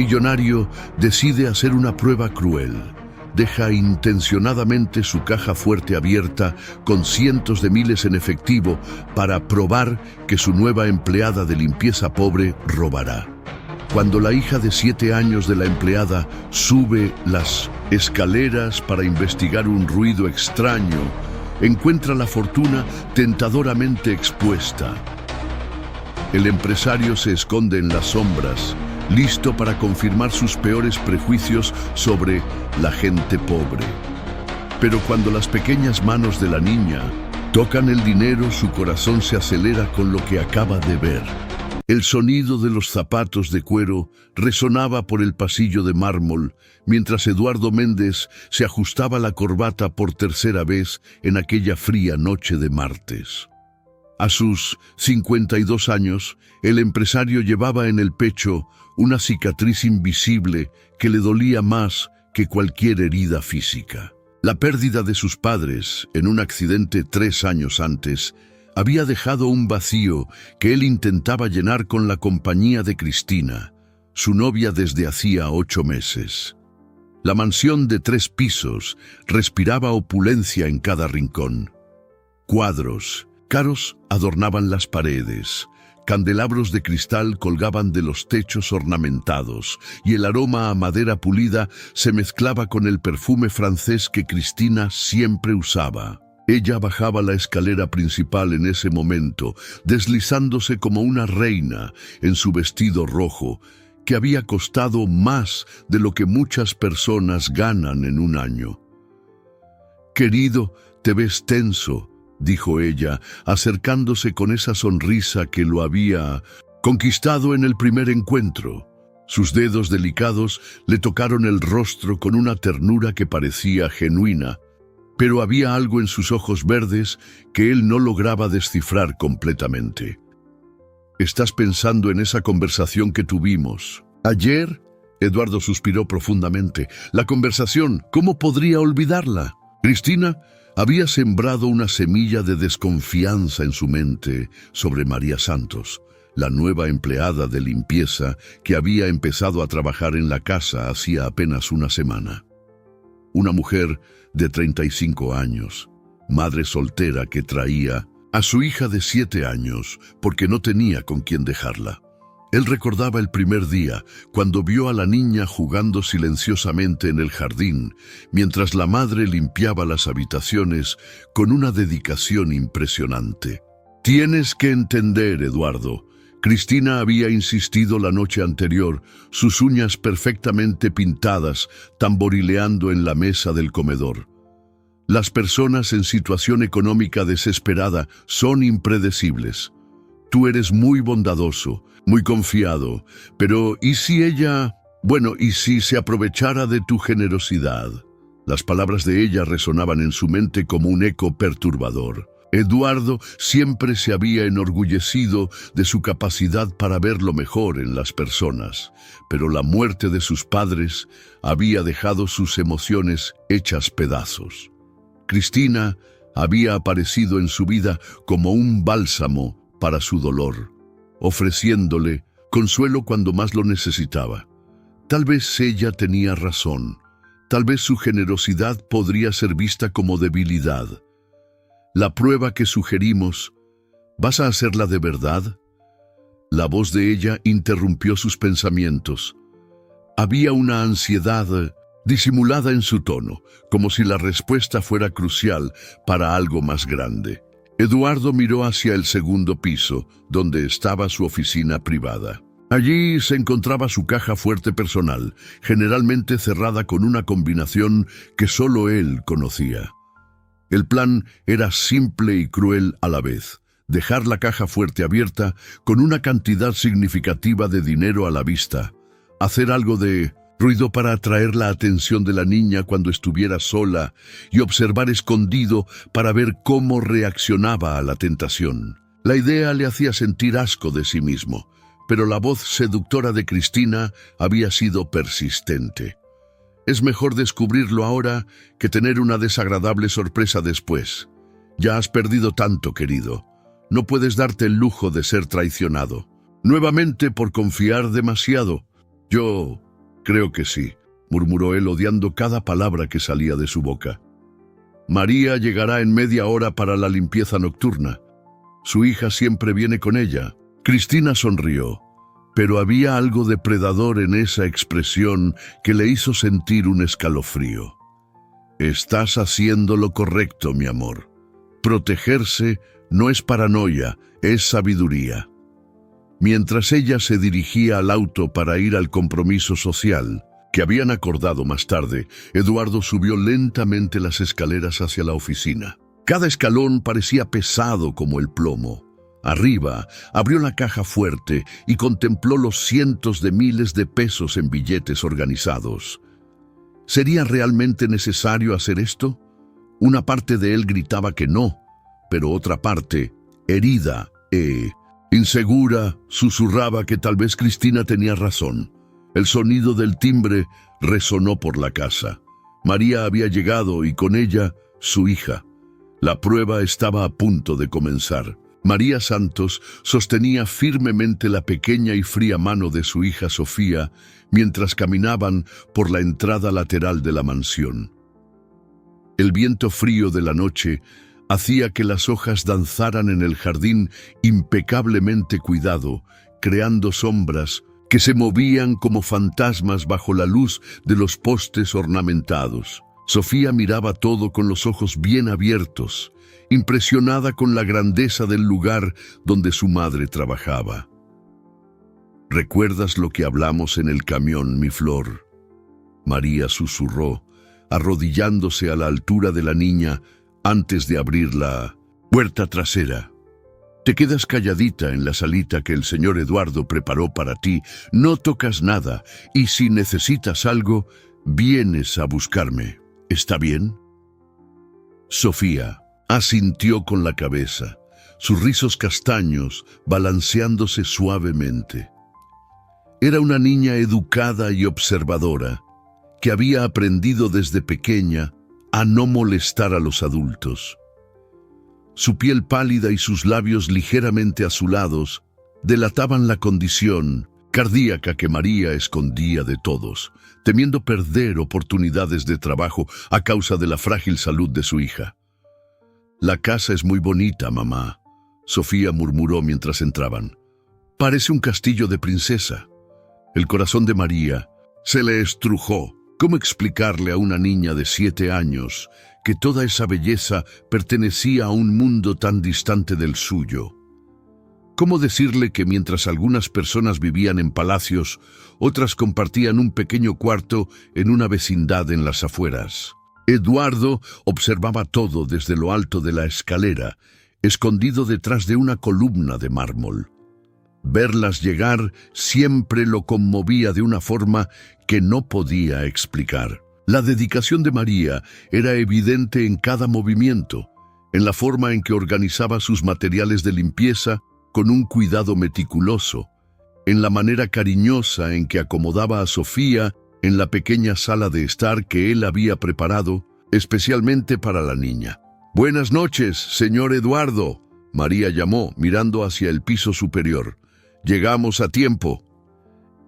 millonario decide hacer una prueba cruel. Deja intencionadamente su caja fuerte abierta con cientos de miles en efectivo para probar que su nueva empleada de limpieza pobre robará. Cuando la hija de 7 años de la empleada sube las escaleras para investigar un ruido extraño, encuentra la fortuna tentadoramente expuesta. El empresario se esconde en las sombras, listo para confirmar sus peores prejuicios sobre la gente pobre. Pero cuando las pequeñas manos de la niña tocan el dinero, su corazón se acelera con lo que acaba de ver. El sonido de los zapatos de cuero resonaba por el pasillo de mármol, mientras Eduardo Méndez se ajustaba la corbata por tercera vez en aquella fría noche de martes. A sus 52 años, el empresario llevaba en el pecho una cicatriz invisible que le dolía más que cualquier herida física. La pérdida de sus padres en un accidente 3 años antes había dejado un vacío que él intentaba llenar con la compañía de Cristina, su novia desde hacía 8 meses. La mansión de 3 pisos respiraba opulencia en cada rincón. Cuadros caros adornaban las paredes, candelabros de cristal colgaban de los techos ornamentados y el aroma a madera pulida se mezclaba con el perfume francés que Cristina siempre usaba. Ella bajaba la escalera principal en ese momento, deslizándose como una reina en su vestido rojo, que había costado más de lo que muchas personas ganan en un año. «Querido, te ves tenso», dijo ella, acercándose con esa sonrisa que lo había conquistado en el primer encuentro. Sus dedos delicados le tocaron el rostro con una ternura que parecía genuina, pero había algo en sus ojos verdes que él no lograba descifrar completamente. «¿Estás pensando en esa conversación que tuvimos ayer?» Eduardo suspiró profundamente. «La conversación, ¿cómo podría olvidarla?» Cristina había sembrado una semilla de desconfianza en su mente sobre María Santos, la nueva empleada de limpieza que había empezado a trabajar en la casa hacía apenas una semana. Una mujer de 35 años, madre soltera que traía a su hija de 7 años porque no tenía con quién dejarla. Él recordaba el primer día, cuando vio a la niña jugando silenciosamente en el jardín, mientras la madre limpiaba las habitaciones con una dedicación impresionante. «Tienes que entender, Eduardo». Cristina había insistido la noche anterior, sus uñas perfectamente pintadas, tamborileando en la mesa del comedor. Las personas en situación económica desesperada son impredecibles. Tú eres muy bondadoso, muy confiado, pero ¿y si ella? Bueno, ¿y si se aprovechara de tu generosidad? Las palabras de ella resonaban en su mente como un eco perturbador. Eduardo siempre se había enorgullecido de su capacidad para ver lo mejor en las personas, pero la muerte de sus padres había dejado sus emociones hechas pedazos. Cristina había aparecido en su vida como un bálsamo para su dolor, ofreciéndole consuelo cuando más lo necesitaba. Tal vez ella tenía razón, tal vez su generosidad podría ser vista como debilidad. La prueba que sugerimos, ¿vas a hacerla de verdad? La voz de ella interrumpió sus pensamientos. Había una ansiedad disimulada en su tono, como si la respuesta fuera crucial para algo más grande. Eduardo miró hacia el segundo piso, donde estaba su oficina privada. Allí se encontraba su caja fuerte personal, generalmente cerrada con una combinación que solo él conocía. El plan era simple y cruel a la vez: dejar la caja fuerte abierta con una cantidad significativa de dinero a la vista, hacer algo de ruido para atraer la atención de la niña cuando estuviera sola y observar escondido para ver cómo reaccionaba a la tentación. La idea le hacía sentir asco de sí mismo, pero la voz seductora de Cristina había sido persistente. Es mejor descubrirlo ahora que tener una desagradable sorpresa después. Ya has perdido tanto, querido. No puedes darte el lujo de ser traicionado. Nuevamente por confiar demasiado. Yo Creo que sí, murmuró él, odiando cada palabra que salía de su boca. María llegará en media hora para la limpieza nocturna. Su hija siempre viene con ella. Cristina sonrió, pero había algo depredador en esa expresión que le hizo sentir un escalofrío. Estás haciendo lo correcto, mi amor. Protegerse no es paranoia, es sabiduría. Mientras ella se dirigía al auto para ir al compromiso social, que habían acordado más tarde, Eduardo subió lentamente las escaleras hacia la oficina. Cada escalón parecía pesado como el plomo. Arriba, abrió la caja fuerte y contempló los cientos de miles de pesos en billetes organizados. ¿Sería realmente necesario hacer esto? Una parte de él gritaba que no, pero otra parte, herida insegura, susurraba que tal vez Cristina tenía razón. El sonido del timbre resonó por la casa. María había llegado y con ella su hija. La prueba estaba a punto de comenzar. María Santos sostenía firmemente la pequeña y fría mano de su hija Sofía mientras caminaban por la entrada lateral de la mansión. El viento frío de la noche hacía que las hojas danzaran en el jardín impecablemente cuidado, creando sombras que se movían como fantasmas bajo la luz de los postes ornamentados. Sofía miraba todo con los ojos bien abiertos, impresionada con la grandeza del lugar donde su madre trabajaba. ¿Recuerdas lo que hablamos en el camión, mi flor?, María susurró, arrodillándose a la altura de la niña antes de abrir la puerta trasera. Te quedas calladita en la salita que el señor Eduardo preparó para ti, no tocas nada, y si necesitas algo, vienes a buscarme. ¿Está bien? Sofía asintió con la cabeza, sus rizos castaños balanceándose suavemente. Era una niña educada y observadora, que había aprendido desde pequeña a no molestar a los adultos. Su piel pálida y sus labios ligeramente azulados delataban la condición cardíaca que María escondía de todos, temiendo perder oportunidades de trabajo a causa de la frágil salud de su hija. La casa es muy bonita, mamá, Sofía murmuró mientras entraban. Parece un castillo de princesa. El corazón de María se le estrujó. ¿Cómo explicarle a una niña de 7 años que toda esa belleza pertenecía a un mundo tan distante del suyo? ¿Cómo decirle que mientras algunas personas vivían en palacios, otras compartían un pequeño cuarto en una vecindad en las afueras? Eduardo observaba todo desde lo alto de la escalera, escondido detrás de una columna de mármol. Verlas llegar siempre lo conmovía de una forma que no podía explicar. La dedicación de María era evidente en cada movimiento, en la forma en que organizaba sus materiales de limpieza con un cuidado meticuloso, en la manera cariñosa en que acomodaba a Sofía en la pequeña sala de estar que él había preparado especialmente para la niña. «Buenas noches, señor Eduardo», María llamó, mirando hacia el piso superior. «Llegamos a tiempo».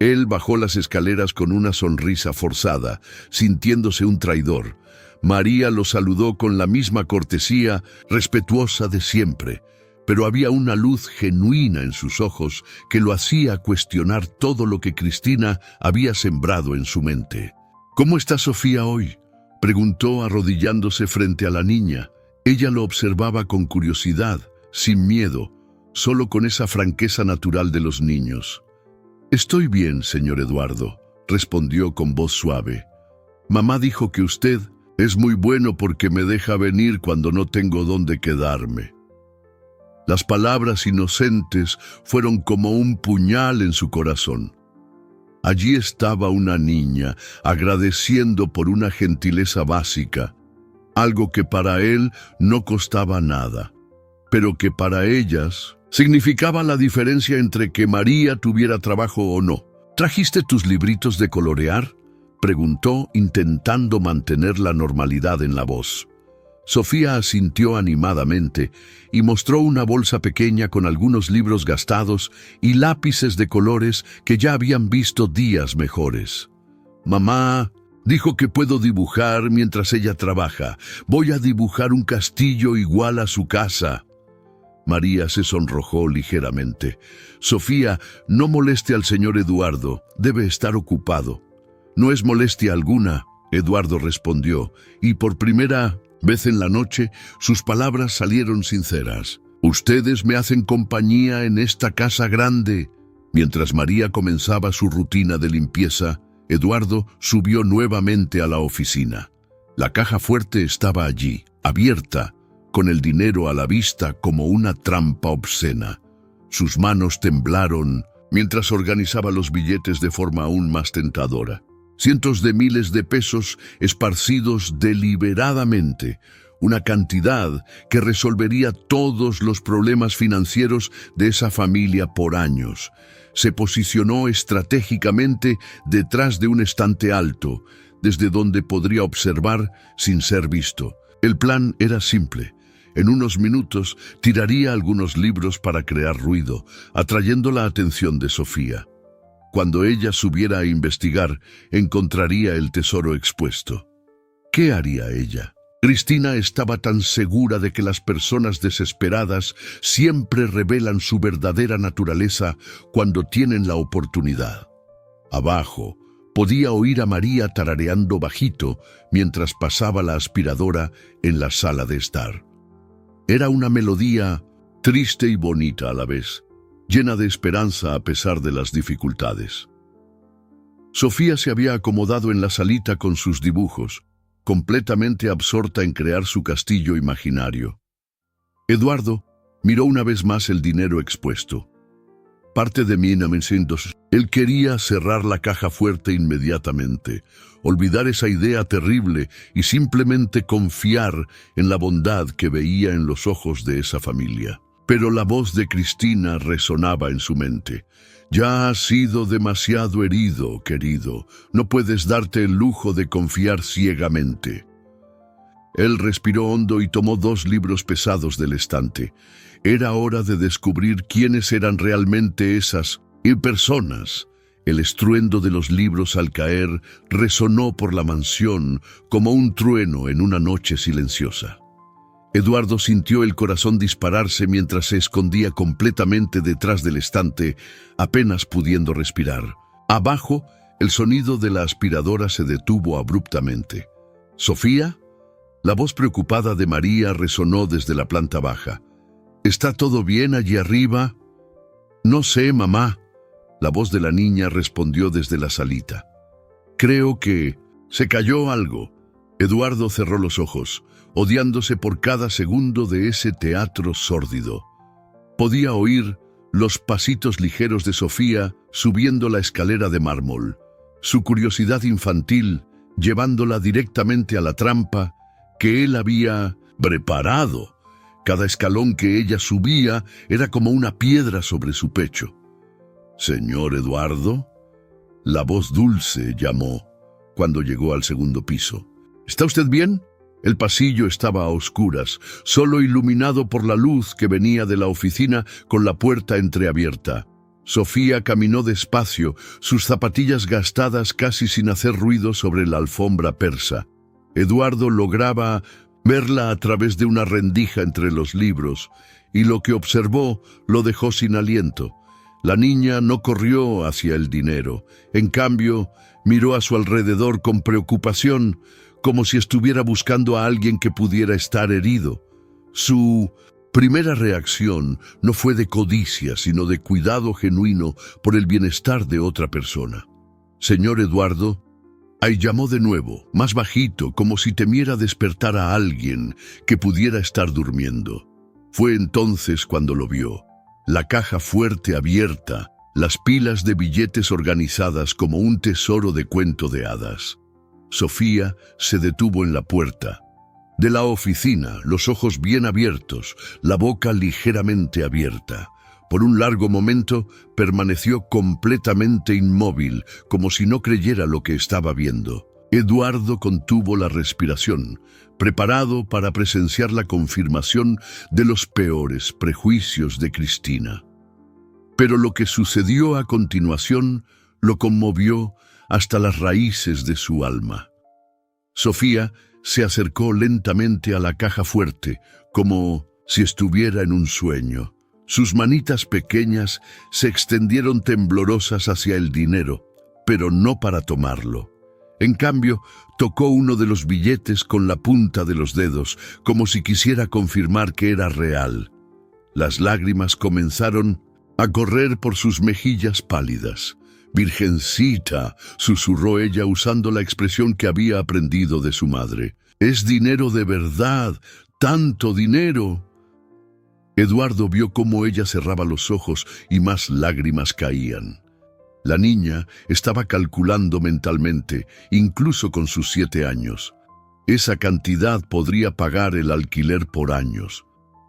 Él bajó las escaleras con una sonrisa forzada, sintiéndose un traidor. María lo saludó con la misma cortesía respetuosa de siempre, pero había una luz genuina en sus ojos que lo hacía cuestionar todo lo que Cristina había sembrado en su mente. «¿Cómo está Sofía hoy?», preguntó arrodillándose frente a la niña. Ella lo observaba con curiosidad, sin miedo, solo con esa franqueza natural de los niños. «Estoy bien, señor Eduardo», respondió con voz suave. «Mamá dijo que usted es muy bueno porque me deja venir cuando no tengo dónde quedarme». Las palabras inocentes fueron como un puñal en su corazón. Allí estaba una niña agradeciendo por una gentileza básica, algo que para él no costaba nada, pero que para ellas significaba la diferencia entre que María tuviera trabajo o no. «¿Trajiste tus libritos de colorear?», preguntó, intentando mantener la normalidad en la voz. Sofía asintió animadamente y mostró una bolsa pequeña con algunos libros gastados y lápices de colores que ya habían visto días mejores. Mamá dijo que puedo dibujar mientras ella trabaja. Voy a dibujar un castillo igual a su casa. María se sonrojó ligeramente. Sofía, no moleste al señor Eduardo. Debe estar ocupado. No es molestia alguna, Eduardo respondió, y por primera vez en la noche sus palabras salieron sinceras. Ustedes me hacen compañía en esta casa grande. Mientras María comenzaba su rutina de limpieza, Eduardo subió nuevamente a la oficina. La caja fuerte estaba allí, abierta, con el dinero a la vista como una trampa obscena. Sus manos temblaron mientras organizaba los billetes de forma aún más tentadora. Cientos de miles de pesos esparcidos deliberadamente, una cantidad que resolvería todos los problemas financieros de esa familia por años. Se posicionó estratégicamente detrás de un estante alto, desde donde podría observar sin ser visto. El plan era simple. En unos minutos tiraría algunos libros para crear ruido, atrayendo la atención de Sofía. Cuando ella subiera a investigar, encontraría el tesoro expuesto. ¿Qué haría ella? Cristina estaba tan segura de que las personas desesperadas siempre revelan su verdadera naturaleza cuando tienen la oportunidad. Abajo, podía oír a María tarareando bajito mientras pasaba la aspiradora en la sala de estar. Era una melodía triste y bonita a la vez, llena de esperanza a pesar de las dificultades. Sofía se había acomodado en la salita con sus dibujos, completamente absorta en crear su castillo imaginario. Eduardo miró una vez más el dinero expuesto. Parte de 1900. Él quería cerrar la caja fuerte inmediatamente, olvidar esa idea terrible y simplemente confiar en la bondad que veía en los ojos de esa familia. Pero la voz de Cristina resonaba en su mente. Ya has sido demasiado herido, querido. No puedes darte el lujo de confiar ciegamente. Él respiró hondo y tomó 2 libros pesados del estante. Era hora de descubrir quiénes eran realmente esas personas. El estruendo de los libros al caer resonó por la mansión como un trueno en una noche silenciosa. Eduardo sintió el corazón dispararse mientras se escondía completamente detrás del estante, apenas pudiendo respirar. Abajo, el sonido de la aspiradora se detuvo abruptamente. ¿Sofía? La voz preocupada de María resonó desde la planta baja. ¿Está todo bien allí arriba? No sé, mamá. La voz de la niña respondió desde la salita. Creo que se cayó algo. Eduardo cerró los ojos, odiándose por cada segundo de ese teatro sórdido. Podía oír los pasitos ligeros de Sofía subiendo la escalera de mármol, su curiosidad infantil llevándola directamente a la trampa que él había preparado. Cada escalón que ella subía era como una piedra sobre su pecho. «Señor Eduardo», la voz dulce llamó cuando llegó al segundo piso. «¿Está usted bien?» El pasillo estaba a oscuras, solo iluminado por la luz que venía de la oficina con la puerta entreabierta. Sofía caminó despacio, sus zapatillas gastadas casi sin hacer ruido sobre la alfombra persa. Eduardo lograba verla a través de una rendija entre los libros, y lo que observó lo dejó sin aliento. La niña no corrió hacia el dinero, en cambio, miró a su alrededor con preocupación, como si estuviera buscando a alguien que pudiera estar herido. Su primera reacción no fue de codicia, sino de cuidado genuino por el bienestar de otra persona. «Señor Eduardo», ahí llamó de nuevo, más bajito, como si temiera despertar a alguien que pudiera estar durmiendo. Fue entonces cuando lo vio. La caja fuerte abierta, las pilas de billetes organizadas como un tesoro de cuento de hadas. Sofía se detuvo en la puerta de la oficina, los ojos bien abiertos, la boca ligeramente abierta. Por un largo momento permaneció completamente inmóvil, como si no creyera lo que estaba viendo. Eduardo contuvo la respiración, preparado para presenciar la confirmación de los peores prejuicios de Cristina. Pero lo que sucedió a continuación lo conmovió hasta las raíces de su alma. Sofía se acercó lentamente a la caja fuerte, como si estuviera en un sueño. Sus manitas pequeñas se extendieron temblorosas hacia el dinero, pero no para tomarlo. En cambio, tocó uno de los billetes con la punta de los dedos, como si quisiera confirmar que era real. Las lágrimas comenzaron a correr por sus mejillas pálidas. «Virgencita», susurró ella usando la expresión que había aprendido de su madre. «Es dinero de verdad, tanto dinero». Eduardo vio cómo ella cerraba los ojos y más lágrimas caían. La niña estaba calculando mentalmente, incluso con sus 7 años. Esa cantidad podría pagar el alquiler por años.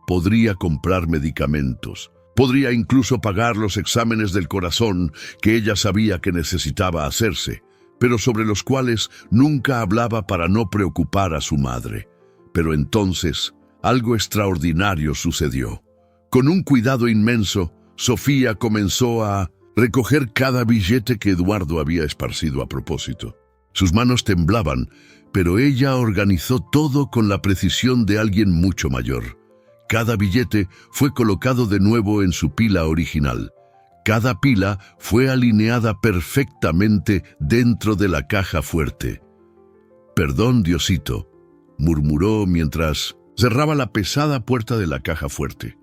Podría comprar medicamentos. Podría incluso pagar los exámenes del corazón que ella sabía que necesitaba hacerse, pero sobre los cuales nunca hablaba para no preocupar a su madre. Pero entonces, algo extraordinario sucedió. Con un cuidado inmenso, Sofía comenzó a recoger cada billete que Eduardo había esparcido a propósito. Sus manos temblaban, pero ella organizó todo con la precisión de alguien mucho mayor. Cada billete fue colocado de nuevo en su pila original. Cada pila fue alineada perfectamente dentro de la caja fuerte. «Perdón, Diosito», murmuró mientras cerraba la pesada puerta de la caja fuerte.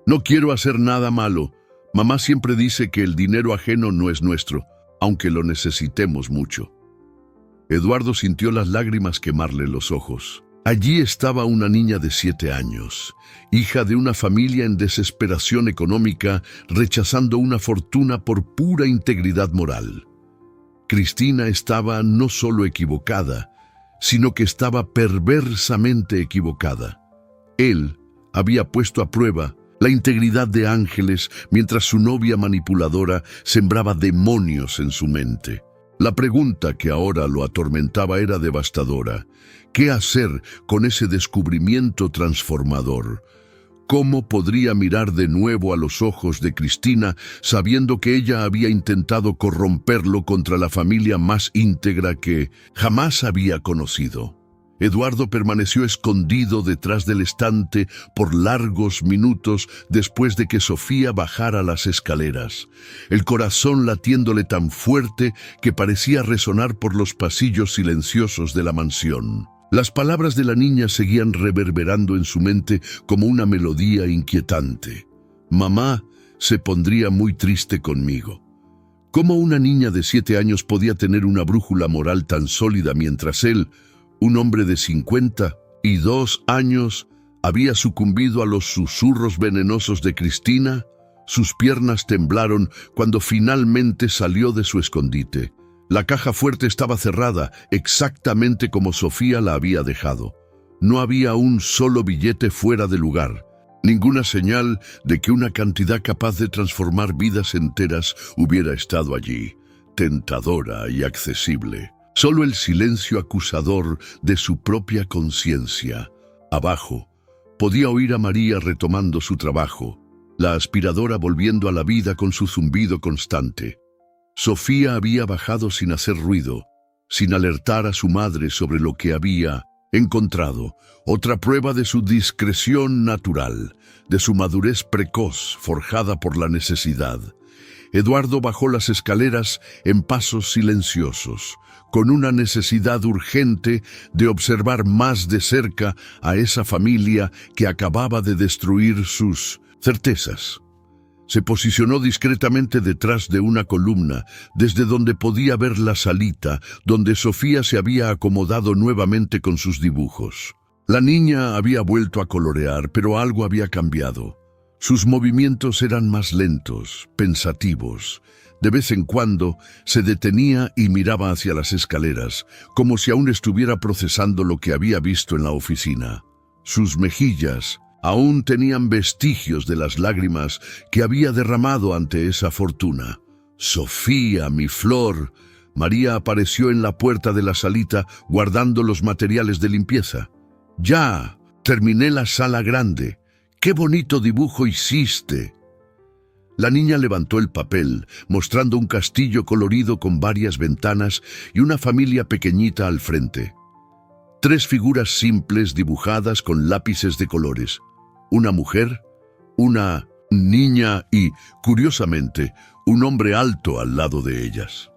«No quiero hacer nada malo. Mamá siempre dice que el dinero ajeno no es nuestro, aunque lo necesitemos mucho». Eduardo sintió las lágrimas quemarle los ojos. Allí estaba una niña de 7 años, hija de una familia en desesperación económica, rechazando una fortuna por pura integridad moral. Cristina estaba no solo equivocada, sino que estaba perversamente equivocada. Él había puesto a prueba la integridad de Ángeles mientras su novia manipuladora sembraba demonios en su mente. La pregunta que ahora lo atormentaba era devastadora. ¿Qué hacer con ese descubrimiento transformador? ¿Cómo podría mirar de nuevo a los ojos de Cristina sabiendo que ella había intentado corromperlo contra la familia más íntegra que jamás había conocido? Eduardo permaneció escondido detrás del estante por largos minutos después de que Sofía bajara las escaleras, el corazón latiéndole tan fuerte que parecía resonar por los pasillos silenciosos de la mansión. Las palabras de la niña seguían reverberando en su mente como una melodía inquietante. «Mamá se pondría muy triste conmigo». ¿Cómo una niña de 7 años podía tener una brújula moral tan sólida mientras él, un hombre de 52 años, había sucumbido a los susurros venenosos de Cristina? Sus piernas temblaron cuando finalmente salió de su escondite. La caja fuerte estaba cerrada, exactamente como Sofía la había dejado. No había un solo billete fuera de lugar, ninguna señal de que una cantidad capaz de transformar vidas enteras hubiera estado allí, tentadora y accesible. Solo el silencio acusador de su propia conciencia. Abajo, podía oír a María retomando su trabajo, la aspiradora volviendo a la vida con su zumbido constante. Sofía había bajado sin hacer ruido, sin alertar a su madre sobre lo que había encontrado, otra prueba de su discreción natural, de su madurez precoz forjada por la necesidad. Eduardo bajó las escaleras en pasos silenciosos, con una necesidad urgente de observar más de cerca a esa familia que acababa de destruir sus certezas. Se posicionó discretamente detrás de una columna, desde donde podía ver la salita, donde Sofía se había acomodado nuevamente con sus dibujos. La niña había vuelto a colorear, pero algo había cambiado. Sus movimientos eran más lentos, pensativos. De vez en cuando se detenía y miraba hacia las escaleras, como si aún estuviera procesando lo que había visto en la oficina. Sus mejillas aún tenían vestigios de las lágrimas que había derramado ante esa fortuna. «Sofía, mi flor». María apareció en la puerta de la salita guardando los materiales de limpieza. «Ya, terminé la sala grande. ¡Qué bonito dibujo hiciste!». La niña levantó el papel, mostrando un castillo colorido con varias ventanas y una familia pequeñita al frente. 3 figuras simples dibujadas con lápices de colores. Una mujer, una niña y, curiosamente, un hombre alto al lado de ellas.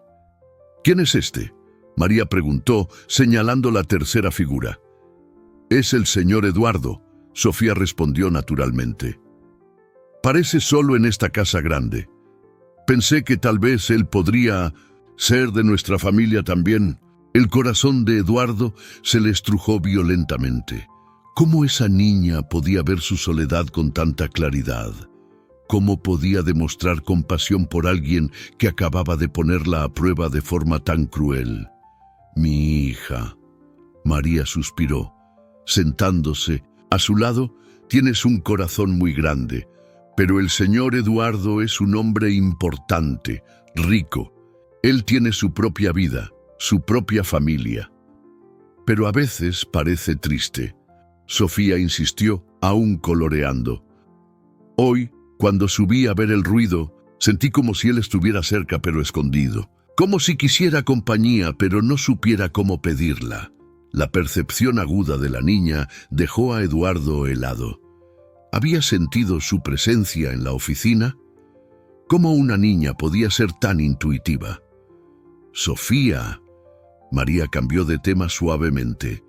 ¿Quién es este?, María preguntó, señalando la tercera figura. «Es el señor Eduardo», Sofía respondió naturalmente. «Parece solo en esta casa grande. Pensé que tal vez él podría ser de nuestra familia también». El corazón de Eduardo se le estrujó violentamente. ¿Cómo esa niña podía ver su soledad con tanta claridad? ¿Cómo podía demostrar compasión por alguien que acababa de ponerla a prueba de forma tan cruel? «Mi hija», María suspiró. Sentándose a su lado, «tienes un corazón muy grande, pero el señor Eduardo es un hombre importante, rico. Él tiene su propia vida, su propia familia. Pero a veces parece triste», Sofía insistió, aún coloreando. «Hoy, cuando subí a ver el ruido, sentí como si él estuviera cerca pero escondido. Como si quisiera compañía pero no supiera cómo pedirla». La percepción aguda de la niña dejó a Eduardo helado. ¿Había sentido su presencia en la oficina? ¿Cómo una niña podía ser tan intuitiva? «Sofía», María cambió de tema suavemente.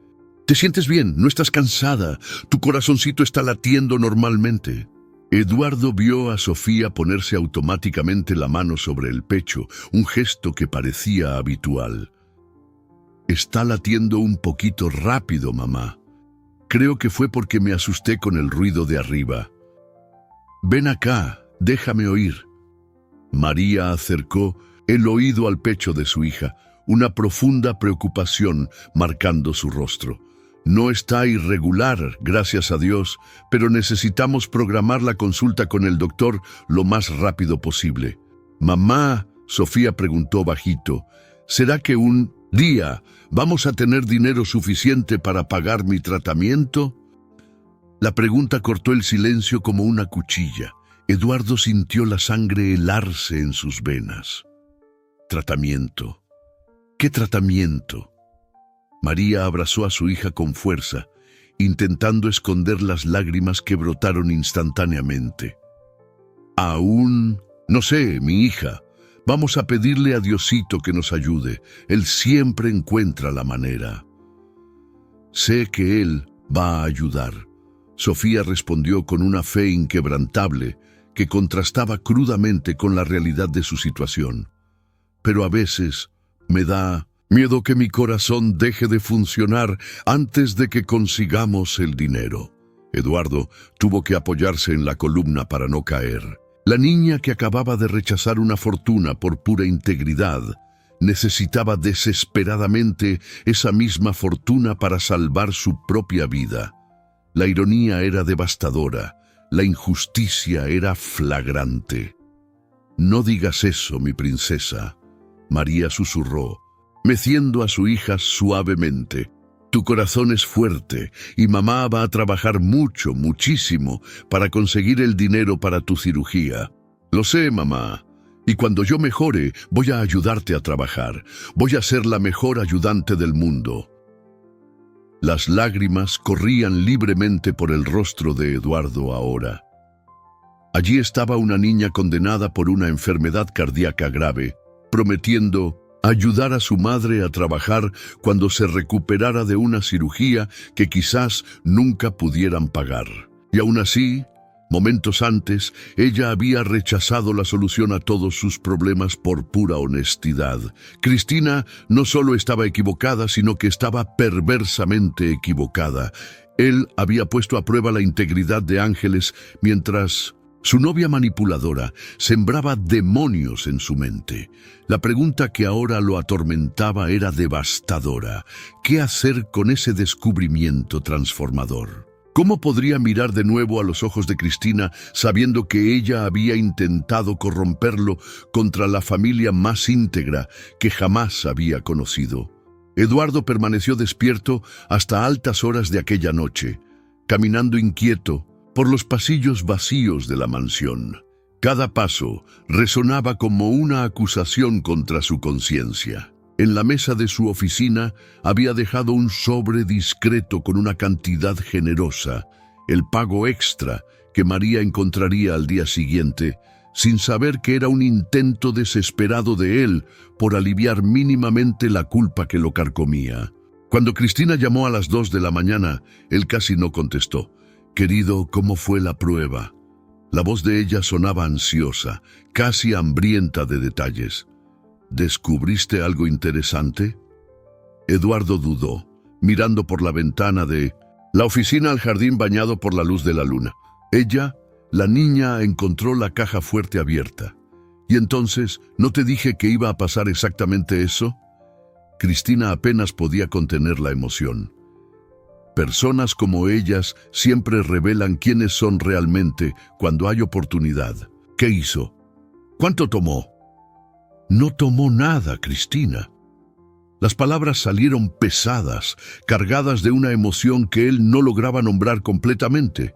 «¿Te sientes bien? ¿No estás cansada? ¿Tu corazoncito está latiendo normalmente?» Eduardo vio a Sofía ponerse automáticamente la mano sobre el pecho, un gesto que parecía habitual. «Está latiendo un poquito rápido, mamá. Creo que fue porque me asusté con el ruido de arriba. Ven acá, déjame oír». María acercó el oído al pecho de su hija, una profunda preocupación marcando su rostro. «No está irregular, gracias a Dios, pero necesitamos programar la consulta con el doctor lo más rápido posible». «Mamá», Sofía preguntó bajito, «¿será que un día vamos a tener dinero suficiente para pagar mi tratamiento?» La pregunta cortó el silencio como una cuchilla. Eduardo sintió la sangre helarse en sus venas. «¿Tratamiento? ¿Qué tratamiento?». María abrazó a su hija con fuerza, intentando esconder las lágrimas que brotaron instantáneamente. «Aún, no sé, mi hija. Vamos a pedirle a Diosito que nos ayude. Él siempre encuentra la manera». «Sé que Él va a ayudar», Sofía respondió con una fe inquebrantable que contrastaba crudamente con la realidad de su situación. «Pero a veces me da miedo que mi corazón deje de funcionar antes de que consigamos el dinero». Eduardo tuvo que apoyarse en la columna para no caer. La niña, que acababa de rechazar una fortuna por pura integridad, necesitaba desesperadamente esa misma fortuna para salvar su propia vida. La ironía era devastadora, la injusticia era flagrante. «No digas eso, mi princesa», María susurró, meciendo a su hija suavemente. «Tu corazón es fuerte y mamá va a trabajar mucho, muchísimo, para conseguir el dinero para tu cirugía. Lo sé, mamá, y cuando yo mejore voy a ayudarte a trabajar. Voy a ser la mejor ayudante del mundo». Las lágrimas corrían libremente por el rostro de Eduardo ahora. Allí estaba una niña condenada por una enfermedad cardíaca grave, prometiendo ayudar a su madre a trabajar cuando se recuperara de una cirugía que quizás nunca pudieran pagar. Y aún así, momentos antes, ella había rechazado la solución a todos sus problemas por pura honestidad. Cristina no solo estaba equivocada, sino que estaba perversamente equivocada. Él había puesto a prueba la integridad de Ángeles mientras su novia manipuladora sembraba demonios en su mente. La pregunta que ahora lo atormentaba era devastadora. ¿Qué hacer con ese descubrimiento transformador? ¿Cómo podría mirar de nuevo a los ojos de Cristina sabiendo que ella había intentado corromperlo contra la familia más íntegra que jamás había conocido? Eduardo permaneció despierto hasta altas horas de aquella noche, caminando inquieto por los pasillos vacíos de la mansión. Cada paso resonaba como una acusación contra su conciencia. En la mesa de su oficina había dejado un sobre discreto con una cantidad generosa, el pago extra que María encontraría al día siguiente, sin saber que era un intento desesperado de él por aliviar mínimamente la culpa que lo carcomía. Cuando Cristina llamó a las 2 de la mañana, él casi no contestó. «Querido, ¿cómo fue la prueba?». La voz de ella sonaba ansiosa, casi hambrienta de detalles. «¿Descubriste algo interesante?». Eduardo dudó, mirando por la ventana de la oficina al jardín bañado por la luz de la luna. Ella, la niña, encontró la caja fuerte abierta. «¿Y entonces no te dije que iba a pasar exactamente eso?». Cristina apenas podía contener la emoción. Personas como ellas siempre revelan quiénes son realmente cuando hay oportunidad. ¿Qué hizo? ¿Cuánto tomó? No tomó nada, Cristina. Las palabras salieron pesadas, cargadas de una emoción que él no lograba nombrar completamente.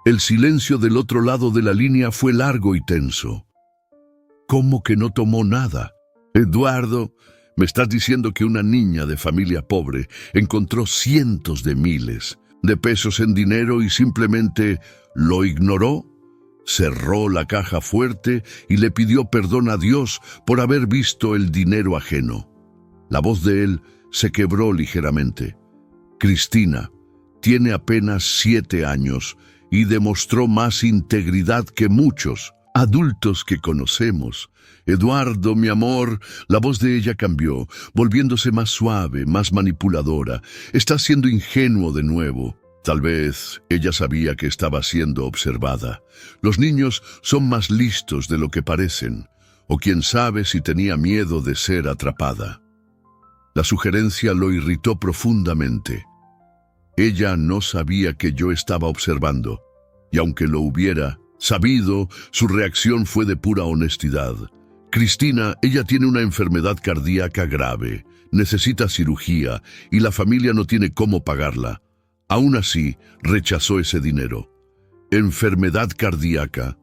El silencio del otro lado de la línea fue largo y tenso. ¿Cómo que no tomó nada? Eduardo, me estás diciendo que una niña de familia pobre encontró cientos de miles de pesos en dinero y simplemente lo ignoró. Cerró la caja fuerte y le pidió perdón a Dios por haber visto el dinero ajeno. La voz de él se quebró ligeramente. Cristina tiene apenas 7 años y demostró más integridad que muchos adultos que conocemos. Eduardo, mi amor, la voz de ella cambió, volviéndose más suave, más manipuladora. Está siendo ingenuo de nuevo. Tal vez ella sabía que estaba siendo observada. Los niños son más listos de lo que parecen, o quién sabe si tenía miedo de ser atrapada. La sugerencia lo irritó profundamente. Ella no sabía que yo estaba observando, y aunque lo hubiera sabido, su reacción fue de pura honestidad. Cristina, ella tiene una enfermedad cardíaca grave, necesita cirugía y la familia no tiene cómo pagarla. Aún así, rechazó ese dinero. Enfermedad cardíaca.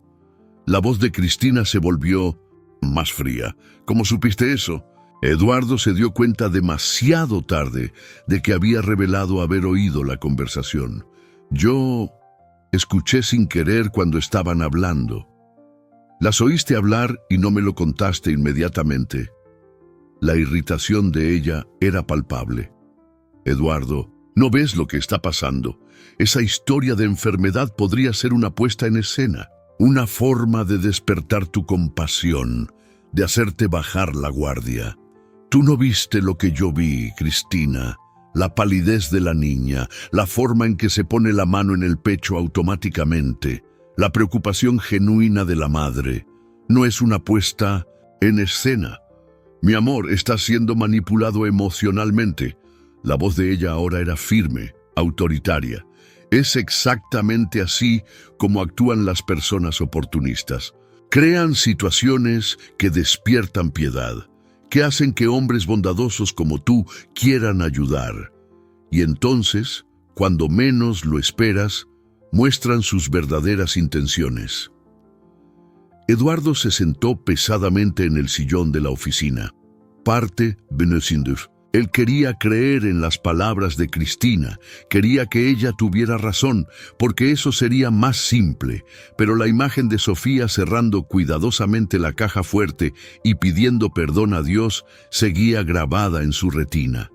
La voz de Cristina se volvió más fría. ¿Cómo supiste eso? Eduardo se dio cuenta demasiado tarde de que había revelado haber oído la conversación. Yo escuché sin querer cuando estaban hablando. Las oíste hablar y no me lo contaste inmediatamente. La irritación de ella era palpable. Eduardo, ¿no ves lo que está pasando? Esa historia de enfermedad podría ser una puesta en escena, una forma de despertar tu compasión, de hacerte bajar la guardia. Tú no viste lo que yo vi, Cristina. La palidez de la niña, la forma en que se pone la mano en el pecho automáticamente, la preocupación genuina de la madre. No es una puesta en escena. Mi amor, está siendo manipulado emocionalmente. La voz de ella ahora era firme, autoritaria. Es exactamente así como actúan las personas oportunistas. Crean situaciones que despiertan piedad, que hacen que hombres bondadosos como tú quieran ayudar. Y entonces, cuando menos lo esperas, muestran sus verdaderas intenciones. Eduardo se sentó pesadamente en el sillón de la oficina. Parte Benesindur. Él quería creer en las palabras de Cristina, quería que ella tuviera razón, porque eso sería más simple, pero la imagen de Sofía cerrando cuidadosamente la caja fuerte y pidiendo perdón a Dios seguía grabada en su retina.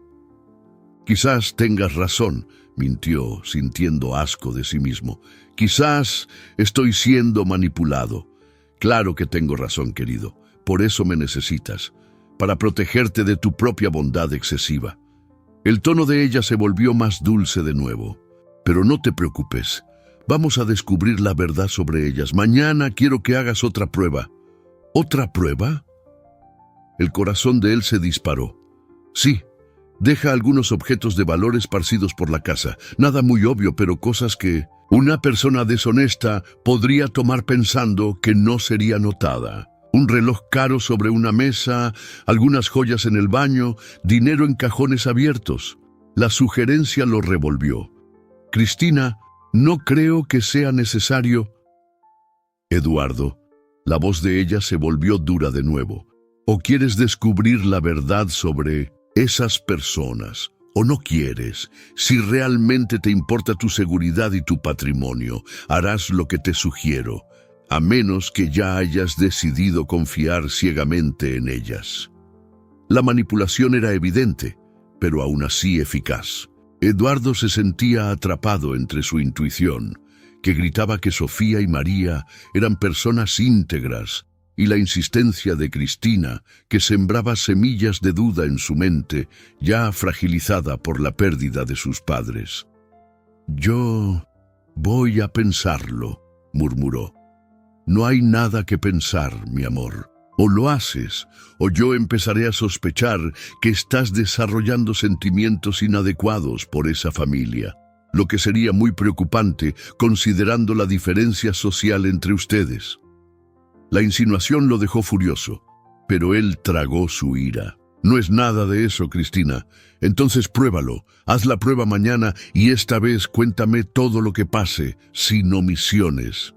Quizás tengas razón, mintió, sintiendo asco de sí mismo. Quizás estoy siendo manipulado. Claro que tengo razón, querido, por eso me necesitas, para protegerte de tu propia bondad excesiva. El tono de ella se volvió más dulce de nuevo. Pero no te preocupes, vamos a descubrir la verdad sobre ellas. Mañana quiero que hagas otra prueba. ¿Otra prueba? El corazón de él se disparó. Sí, deja algunos objetos de valor esparcidos por la casa. Nada muy obvio, pero cosas que una persona deshonesta podría tomar pensando que no sería notada. Un reloj caro sobre una mesa, algunas joyas en el baño, dinero en cajones abiertos. La sugerencia lo revolvió. Cristina, no creo que sea necesario. Eduardo, La voz de ella se volvió dura de nuevo. ¿O quieres descubrir la verdad sobre esas personas? ¿O no quieres? Si realmente te importa tu seguridad y tu patrimonio, harás lo que te sugiero, a menos que ya hayas decidido confiar ciegamente en ellas. La manipulación era evidente, pero aún así eficaz. Eduardo se sentía atrapado entre su intuición, que gritaba que Sofía y María eran personas íntegras, y la insistencia de Cristina, que sembraba semillas de duda en su mente, ya fragilizada por la pérdida de sus padres. «Yo voy a pensarlo», murmuró. «No hay nada que pensar, mi amor. O lo haces, o yo empezaré a sospechar que estás desarrollando sentimientos inadecuados por esa familia, lo que sería muy preocupante considerando la diferencia social entre ustedes». La insinuación lo dejó furioso, pero él tragó su ira. «No es nada de eso, Cristina. Entonces pruébalo. Haz la prueba mañana y esta vez cuéntame todo lo que pase, sin omisiones».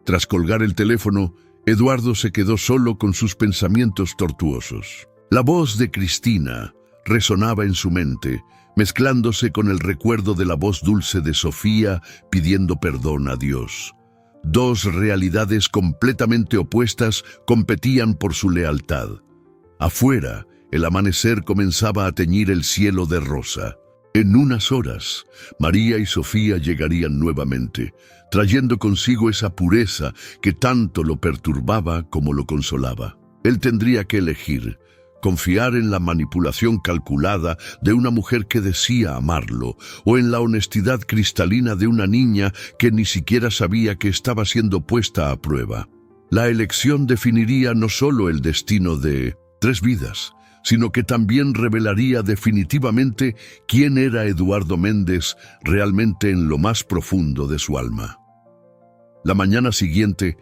Tras colgar el teléfono, Eduardo se quedó solo con sus pensamientos tortuosos. La voz de Cristina resonaba en su mente, mezclándose con el recuerdo de la voz dulce de Sofía pidiendo perdón a Dios. Dos realidades completamente opuestas competían por su lealtad. Afuera, el amanecer comenzaba a teñir el cielo de rosa. En unas horas, María y Sofía llegarían nuevamente, trayendo consigo esa pureza que tanto lo perturbaba como lo consolaba. Él tendría que elegir, confiar en la manipulación calculada de una mujer que decía amarlo, o en la honestidad cristalina de una niña que ni siquiera sabía que estaba siendo puesta a prueba. La elección definiría no solo el destino de 3 vidas, sino que también revelaría definitivamente quién era Eduardo Méndez realmente en lo más profundo de su alma. La mañana siguiente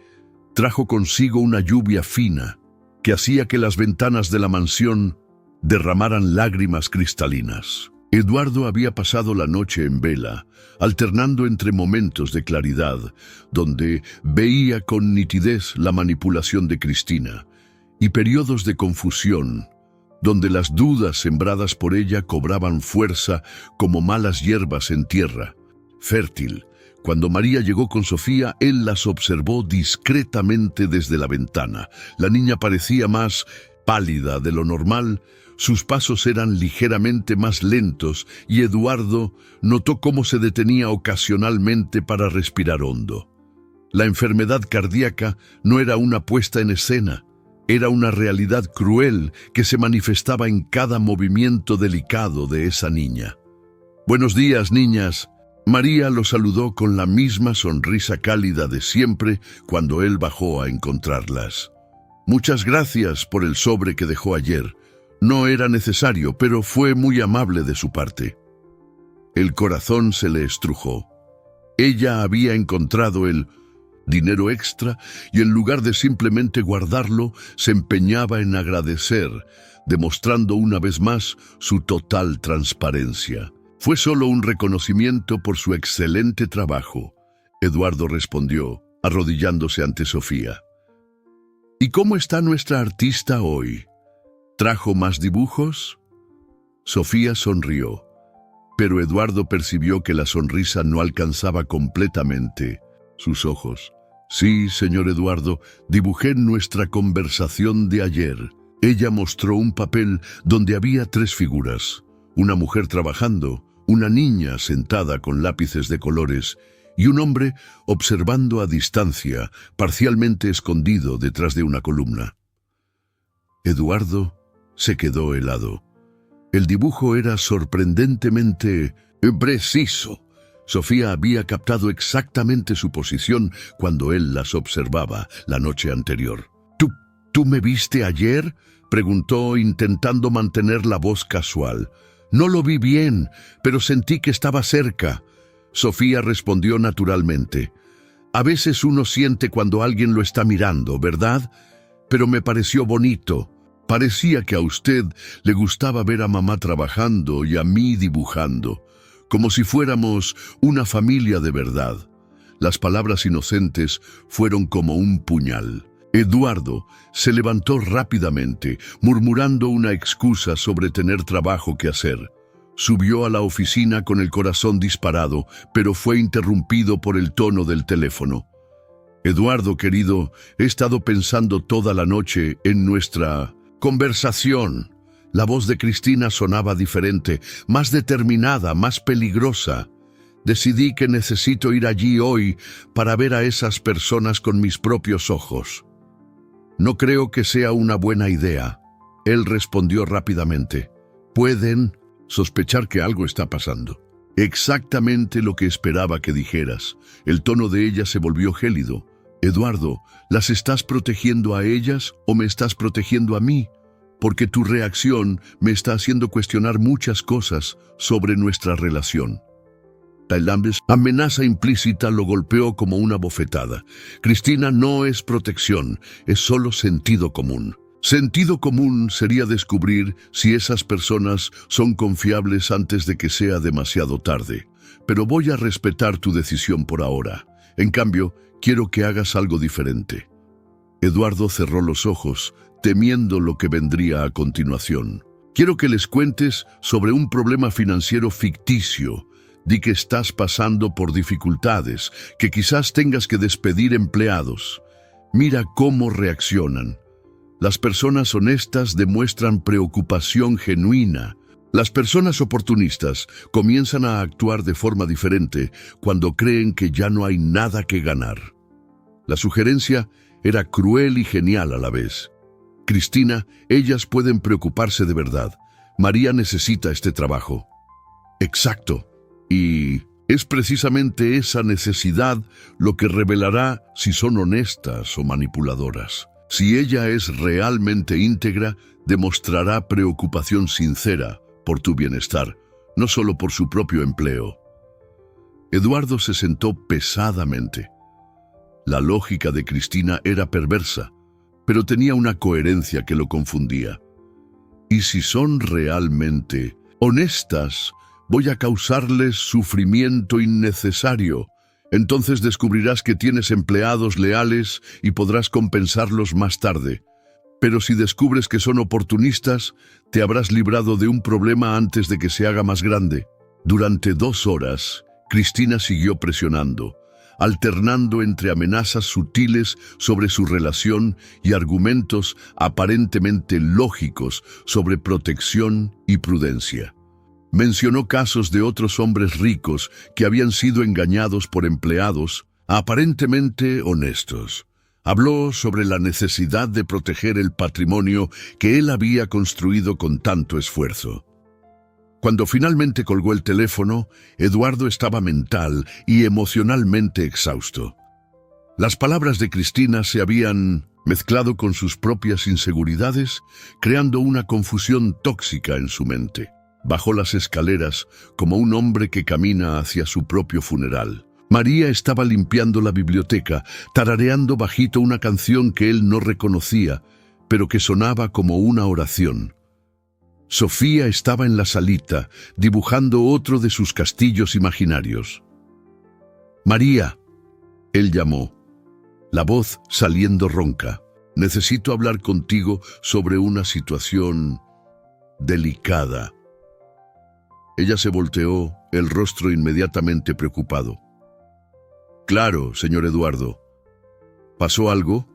trajo consigo una lluvia fina que hacía que las ventanas de la mansión derramaran lágrimas cristalinas. Eduardo había pasado la noche en vela, alternando entre momentos de claridad, donde veía con nitidez la manipulación de Cristina, y periodos de confusión, donde las dudas sembradas por ella cobraban fuerza como malas hierbas en tierra fértil. Cuando María llegó con Sofía, él las observó discretamente desde la ventana. La niña parecía más pálida de lo normal, sus pasos eran ligeramente más lentos y Eduardo notó cómo se detenía ocasionalmente para respirar hondo. La enfermedad cardíaca no era una puesta en escena, era una realidad cruel que se manifestaba en cada movimiento delicado de esa niña. «Buenos días, niñas». María lo saludó con la misma sonrisa cálida de siempre cuando él bajó a encontrarlas. «Muchas gracias por el sobre que dejó ayer. No era necesario, pero fue muy amable de su parte». El corazón se le estrujó. Ella había encontrado el dinero extra y en lugar de simplemente guardarlo, se empeñaba en agradecer, demostrando una vez más su total transparencia. «Fue solo un reconocimiento por su excelente trabajo», Eduardo respondió, arrodillándose ante Sofía. «¿Y cómo está nuestra artista hoy? ¿Trajo más dibujos?» Sofía sonrió, pero Eduardo percibió que la sonrisa no alcanzaba completamente sus ojos. «Sí, señor Eduardo, dibujé nuestra conversación de ayer». Ella mostró un papel donde había 3 figuras, una mujer trabajando, una niña sentada con lápices de colores y un hombre observando a distancia, parcialmente escondido detrás de una columna. Eduardo se quedó helado. El dibujo era sorprendentemente preciso. Sofía había captado exactamente su posición cuando él las observaba la noche anterior. ¿Tú me viste ayer?», preguntó intentando mantener la voz casual. «No lo vi bien, pero sentí que estaba cerca». Sofía respondió naturalmente. «A veces uno siente cuando alguien lo está mirando, ¿verdad? Pero me pareció bonito. Parecía que a usted le gustaba ver a mamá trabajando y a mí dibujando, como si fuéramos una familia de verdad». Las palabras inocentes fueron como un puñal. Eduardo se levantó rápidamente, murmurando una excusa sobre tener trabajo que hacer. Subió a la oficina con el corazón disparado, pero fue interrumpido por el tono del teléfono. Eduardo, querido, he estado pensando toda la noche en nuestra conversación. La voz de Cristina sonaba diferente, más determinada, más peligrosa. Decidí que necesito ir allí hoy para ver a esas personas con mis propios ojos. No creo que sea una buena idea. Él respondió rápidamente. Pueden sospechar que algo está pasando. Exactamente lo que esperaba que dijeras. El tono de ella se volvió gélido. Eduardo, ¿las estás protegiendo a ellas o me estás protegiendo a mí? Porque tu reacción me está haciendo cuestionar muchas cosas sobre nuestra relación. La amenaza implícita lo golpeó como una bofetada. Cristina, no es protección, es solo sentido común. Sentido común sería descubrir si esas personas son confiables antes de que sea demasiado tarde. Pero voy a respetar tu decisión por ahora. En cambio, quiero que hagas algo diferente. Eduardo cerró los ojos, temiendo lo que vendría a continuación. Quiero que les cuentes sobre un problema financiero ficticio. Di que estás pasando por dificultades, que quizás tengas que despedir empleados. Mira cómo reaccionan. Las personas honestas demuestran preocupación genuina. Las personas oportunistas comienzan a actuar de forma diferente cuando creen que ya no hay nada que ganar. La sugerencia era cruel y genial a la vez. Cristina, ellas pueden preocuparse de verdad. María necesita este trabajo. Exacto. Y es precisamente esa necesidad lo que revelará si son honestas o manipuladoras. Si ella es realmente íntegra, demostrará preocupación sincera por tu bienestar, no solo por su propio empleo. Eduardo se sentó pesadamente. La lógica de Cristina era perversa, pero tenía una coherencia que lo confundía. Y si son realmente honestas, voy a causarles sufrimiento innecesario. Entonces descubrirás que tienes empleados leales y podrás compensarlos más tarde. Pero si descubres que son oportunistas, te habrás librado de un problema antes de que se haga más grande. Durante 2 horas, Cristina siguió presionando, alternando entre amenazas sutiles sobre su relación y argumentos aparentemente lógicos sobre protección y prudencia. Mencionó casos de otros hombres ricos que habían sido engañados por empleados aparentemente honestos. Habló sobre la necesidad de proteger el patrimonio que él había construido con tanto esfuerzo. Cuando finalmente colgó el teléfono, Eduardo estaba mental y emocionalmente exhausto. Las palabras de Cristina se habían mezclado con sus propias inseguridades, creando una confusión tóxica en su mente. Bajó las escaleras como un hombre que camina hacia su propio funeral. María estaba limpiando la biblioteca, tarareando bajito una canción que él no reconocía, pero que sonaba como una oración. Sofía estaba en la salita, dibujando otro de sus castillos imaginarios. «María», él llamó, la voz saliendo ronca. «Necesito hablar contigo sobre una situación delicada». Ella se volteó, el rostro inmediatamente preocupado. «Claro, señor Eduardo. ¿Pasó algo?»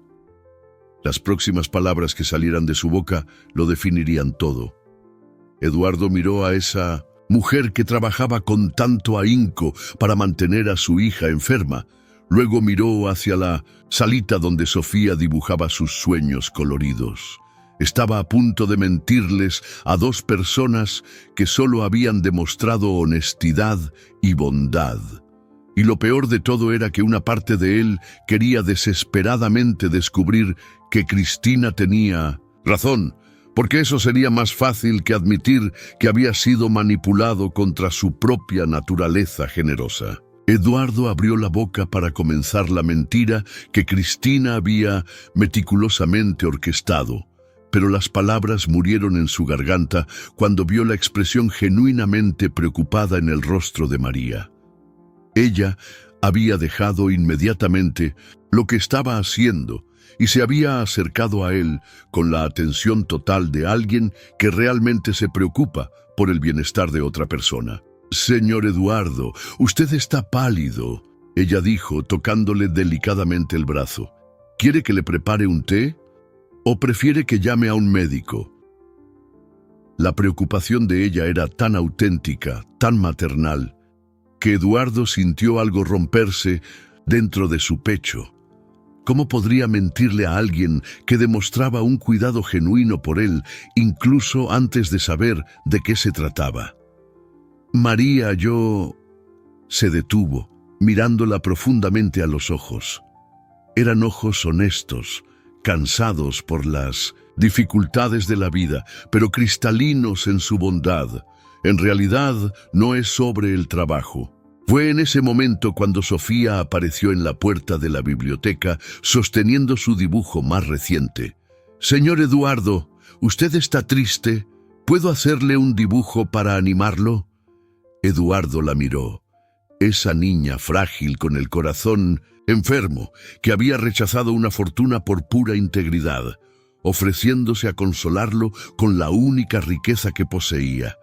Las próximas palabras que salieran de su boca lo definirían todo. Eduardo miró a esa mujer que trabajaba con tanto ahínco para mantener a su hija enferma. Luego miró hacia la salita donde Sofía dibujaba sus sueños coloridos. Estaba a punto de mentirles a 2 personas que solo habían demostrado honestidad y bondad. Y lo peor de todo era que una parte de él quería desesperadamente descubrir que Cristina tenía razón, porque eso sería más fácil que admitir que había sido manipulado contra su propia naturaleza generosa. Eduardo abrió la boca para comenzar la mentira que Cristina había meticulosamente orquestado, pero las palabras murieron en su garganta cuando vio la expresión genuinamente preocupada en el rostro de María. Ella había dejado inmediatamente lo que estaba haciendo y se había acercado a él con la atención total de alguien que realmente se preocupa por el bienestar de otra persona. «Señor Eduardo, usted está pálido», ella dijo, tocándole delicadamente el brazo. «¿Quiere que le prepare un té? ¿O prefiere que llame a un médico?» La preocupación de ella era tan auténtica, tan maternal, que Eduardo sintió algo romperse dentro de su pecho. ¿Cómo podría mentirle a alguien que demostraba un cuidado genuino por él, incluso antes de saber de qué se trataba? «María, yo...» Se detuvo, mirándola profundamente a los ojos. Eran ojos honestos, cansados por las dificultades de la vida, pero cristalinos en su bondad. En realidad, no es sobre el trabajo. Fue en ese momento cuando Sofía apareció en la puerta de la biblioteca, sosteniendo su dibujo más reciente. «Señor Eduardo, ¿usted está triste? ¿Puedo hacerle un dibujo para animarlo?» Eduardo la miró. Esa niña frágil con el corazón enfermo, que había rechazado una fortuna por pura integridad, ofreciéndose a consolarlo con la única riqueza que poseía,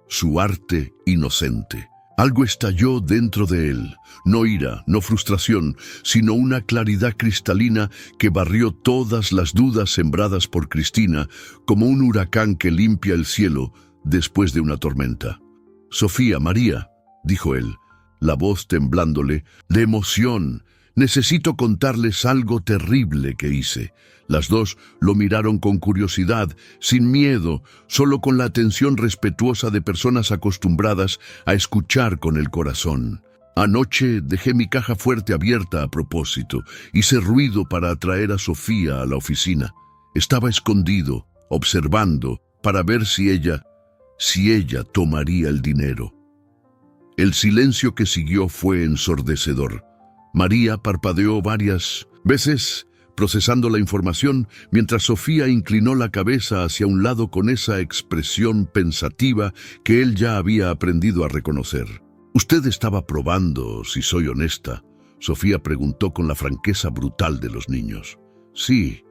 su arte inocente. Algo estalló dentro de él, no ira, no frustración, sino una claridad cristalina que barrió todas las dudas sembradas por Cristina, como un huracán que limpia el cielo después de una tormenta. «Sofía, María», dijo él, la voz temblándole, de emoción, «necesito contarles algo terrible que hice». Las dos lo miraron con curiosidad, sin miedo, solo con la atención respetuosa de personas acostumbradas a escuchar con el corazón. «Anoche dejé mi caja fuerte abierta a propósito. Hice ruido para atraer a Sofía a la oficina. Estaba escondido, observando, para ver si ella tomaría el dinero». El silencio que siguió fue ensordecedor. María parpadeó varias veces, procesando la información, mientras Sofía inclinó la cabeza hacia un lado con esa expresión pensativa que él ya había aprendido a reconocer. «¿Usted estaba probando si soy honesta?», Sofía preguntó con la franqueza brutal de los niños. «Sí»,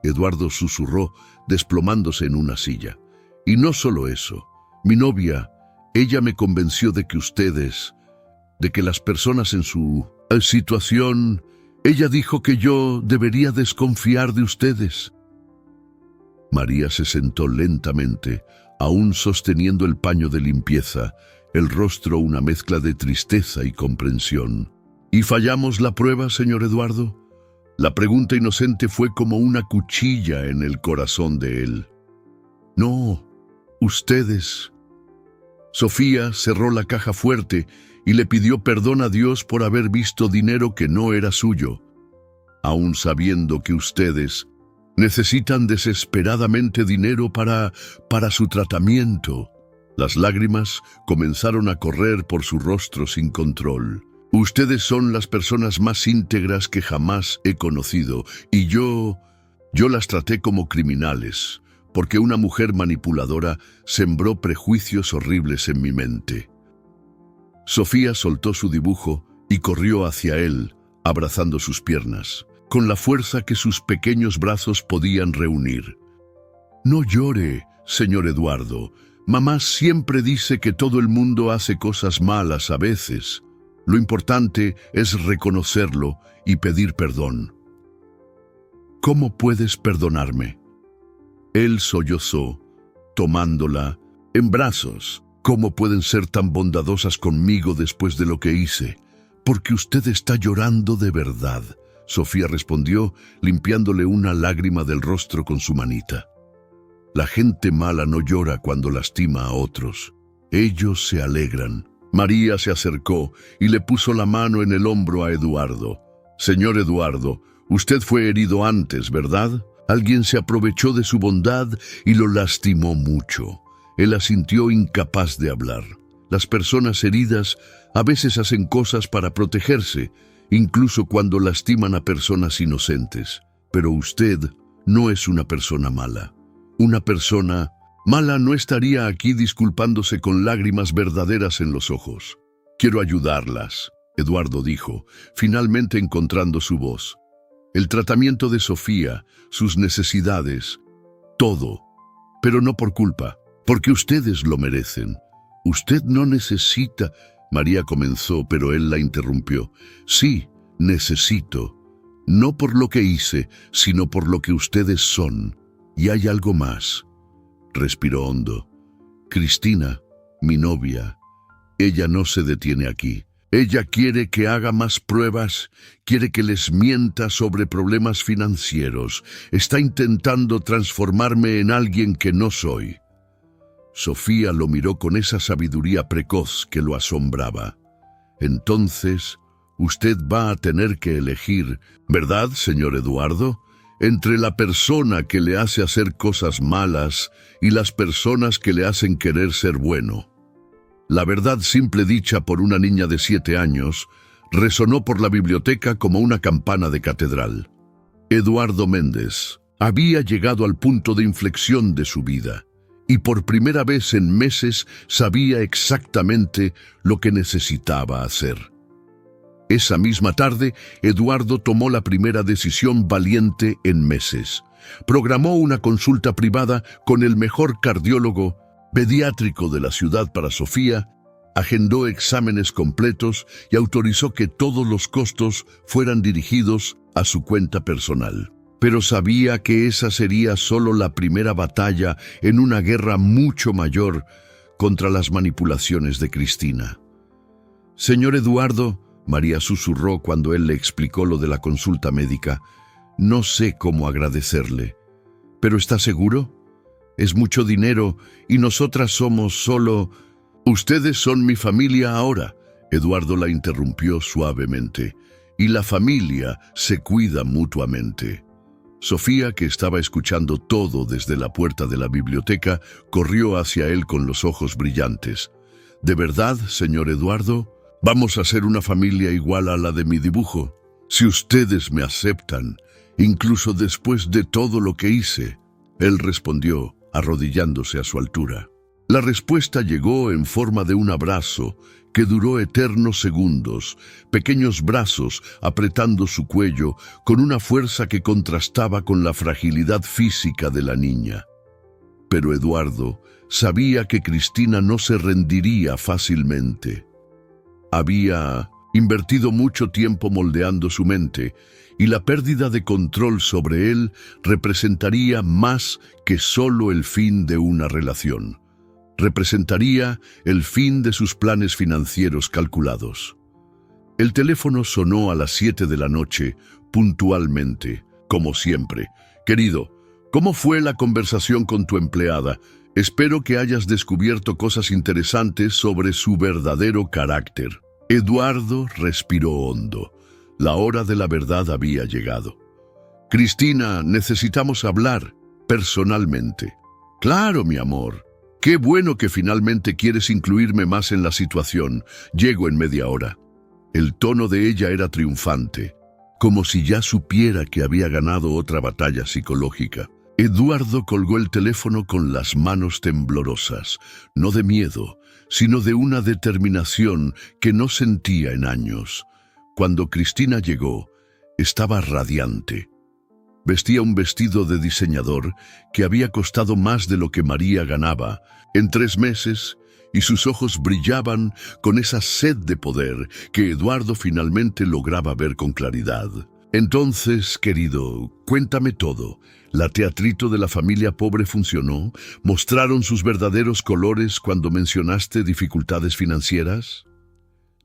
Eduardo susurró, desplomándose en una silla. «Y no solo eso, mi novia, ella me convenció de que las personas en su situación, ella dijo que yo debería desconfiar de ustedes». María se sentó lentamente, aún sosteniendo el paño de limpieza, el rostro una mezcla de tristeza y comprensión. «¿Y fallamos la prueba, señor Eduardo?». La pregunta inocente fue como una cuchilla en el corazón de él. «No, ustedes». Sofía cerró la caja fuerte y le pidió perdón a Dios por haber visto dinero que no era suyo. «Aún sabiendo que ustedes necesitan desesperadamente dinero para su tratamiento». Las lágrimas comenzaron a correr por su rostro sin control. «Ustedes son las personas más íntegras que jamás he conocido, y yo las traté como criminales, porque una mujer manipuladora sembró prejuicios horribles en mi mente». Sofía soltó su dibujo y corrió hacia él, abrazando sus piernas, con la fuerza que sus pequeños brazos podían reunir. «No llore, señor Eduardo. Mamá siempre dice que todo el mundo hace cosas malas a veces. Lo importante es reconocerlo y pedir perdón». «¿Cómo puedes perdonarme?». Él sollozó, tomándola en brazos. «¿Cómo pueden ser tan bondadosas conmigo después de lo que hice? Porque usted está llorando de verdad», Sofía respondió, limpiándole una lágrima del rostro con su manita. «La gente mala no llora cuando lastima a otros. Ellos se alegran». María se acercó y le puso la mano en el hombro a Eduardo. «Señor Eduardo, usted fue herido antes, ¿verdad? Alguien se aprovechó de su bondad y lo lastimó mucho». Él asintió, incapaz de hablar. Las personas heridas a veces hacen cosas para protegerse, incluso cuando lastiman a personas inocentes. Pero usted no es una persona mala. Una persona mala no estaría aquí disculpándose con lágrimas verdaderas en los ojos. «Quiero ayudarlas», Eduardo dijo, finalmente encontrando su voz. el tratamiento de Sofía, sus necesidades, todo. Pero no por culpa, porque ustedes lo merecen. Usted no necesita... María comenzó, pero él la interrumpió. Sí, necesito. No por lo que hice, sino por lo que ustedes son. Y hay algo más. Respiró hondo. Cristina, mi novia, ella no se detiene aquí. Ella quiere que haga más pruebas, quiere que les mienta sobre problemas financieros. Está intentando transformarme en alguien que no soy. Sofía lo miró con esa sabiduría precoz que lo asombraba. Entonces, usted va a tener que elegir, ¿verdad, señor Eduardo?, entre la persona que le hace hacer cosas malas y las personas que le hacen querer ser bueno. La verdad simple dicha por una niña de 7 años resonó por la biblioteca como una campana de catedral. Eduardo Méndez había llegado al punto de inflexión de su vida y por primera vez en meses sabía exactamente lo que necesitaba hacer. Esa misma tarde, Eduardo tomó la primera decisión valiente en meses. Programó una consulta privada con el mejor cardiólogo pediátrico de la ciudad para Sofía, agendó exámenes completos y autorizó que todos los costos fueran dirigidos a su cuenta personal. Pero sabía que esa sería solo la primera batalla en una guerra mucho mayor contra las manipulaciones de Cristina. Señor Eduardo, María susurró cuando él le explicó lo de la consulta médica, no sé cómo agradecerle. ¿Pero está seguro? Es mucho dinero y nosotras somos solo... Ustedes son mi familia ahora, Eduardo la interrumpió suavemente, y la familia se cuida mutuamente. Sofía, que estaba escuchando todo desde la puerta de la biblioteca, corrió hacia él con los ojos brillantes. ¿De verdad, señor Eduardo? ¿Vamos a ser una familia igual a la de mi dibujo? Si ustedes me aceptan, incluso después de todo lo que hice. Él respondió, arrodillándose a su altura. La respuesta llegó en forma de un abrazo que duró eternos segundos, pequeños brazos apretando su cuello con una fuerza que contrastaba con la fragilidad física de la niña. Pero Eduardo sabía que Cristina no se rendiría fácilmente. Había invertido mucho tiempo moldeando su mente y la pérdida de control sobre él representaría más que solo el fin de una relación. Representaría el fin de sus planes financieros calculados. El teléfono sonó a las 7 de la noche, puntualmente, como siempre. Querido, ¿cómo fue la conversación con tu empleada? Espero que hayas descubierto cosas interesantes sobre su verdadero carácter. Eduardo respiró hondo. La hora de la verdad había llegado. Cristina, necesitamos hablar, personalmente. Claro, mi amor. Qué bueno que finalmente quieres incluirme más en la situación. Llego en media hora. El tono de ella era triunfante, como si ya supiera que había ganado otra batalla psicológica. Eduardo colgó el teléfono con las manos temblorosas, no de miedo, sino de una determinación que no sentía en años. Cuando Cristina llegó, estaba radiante. Vestía un vestido de diseñador que había costado más de lo que María ganaba en 3 meses, y sus ojos brillaban con esa sed de poder que Eduardo finalmente lograba ver con claridad. Entonces, querido, cuéntame todo. ¿La teatrito de la familia pobre funcionó? ¿Mostraron sus verdaderos colores cuando mencionaste dificultades financieras?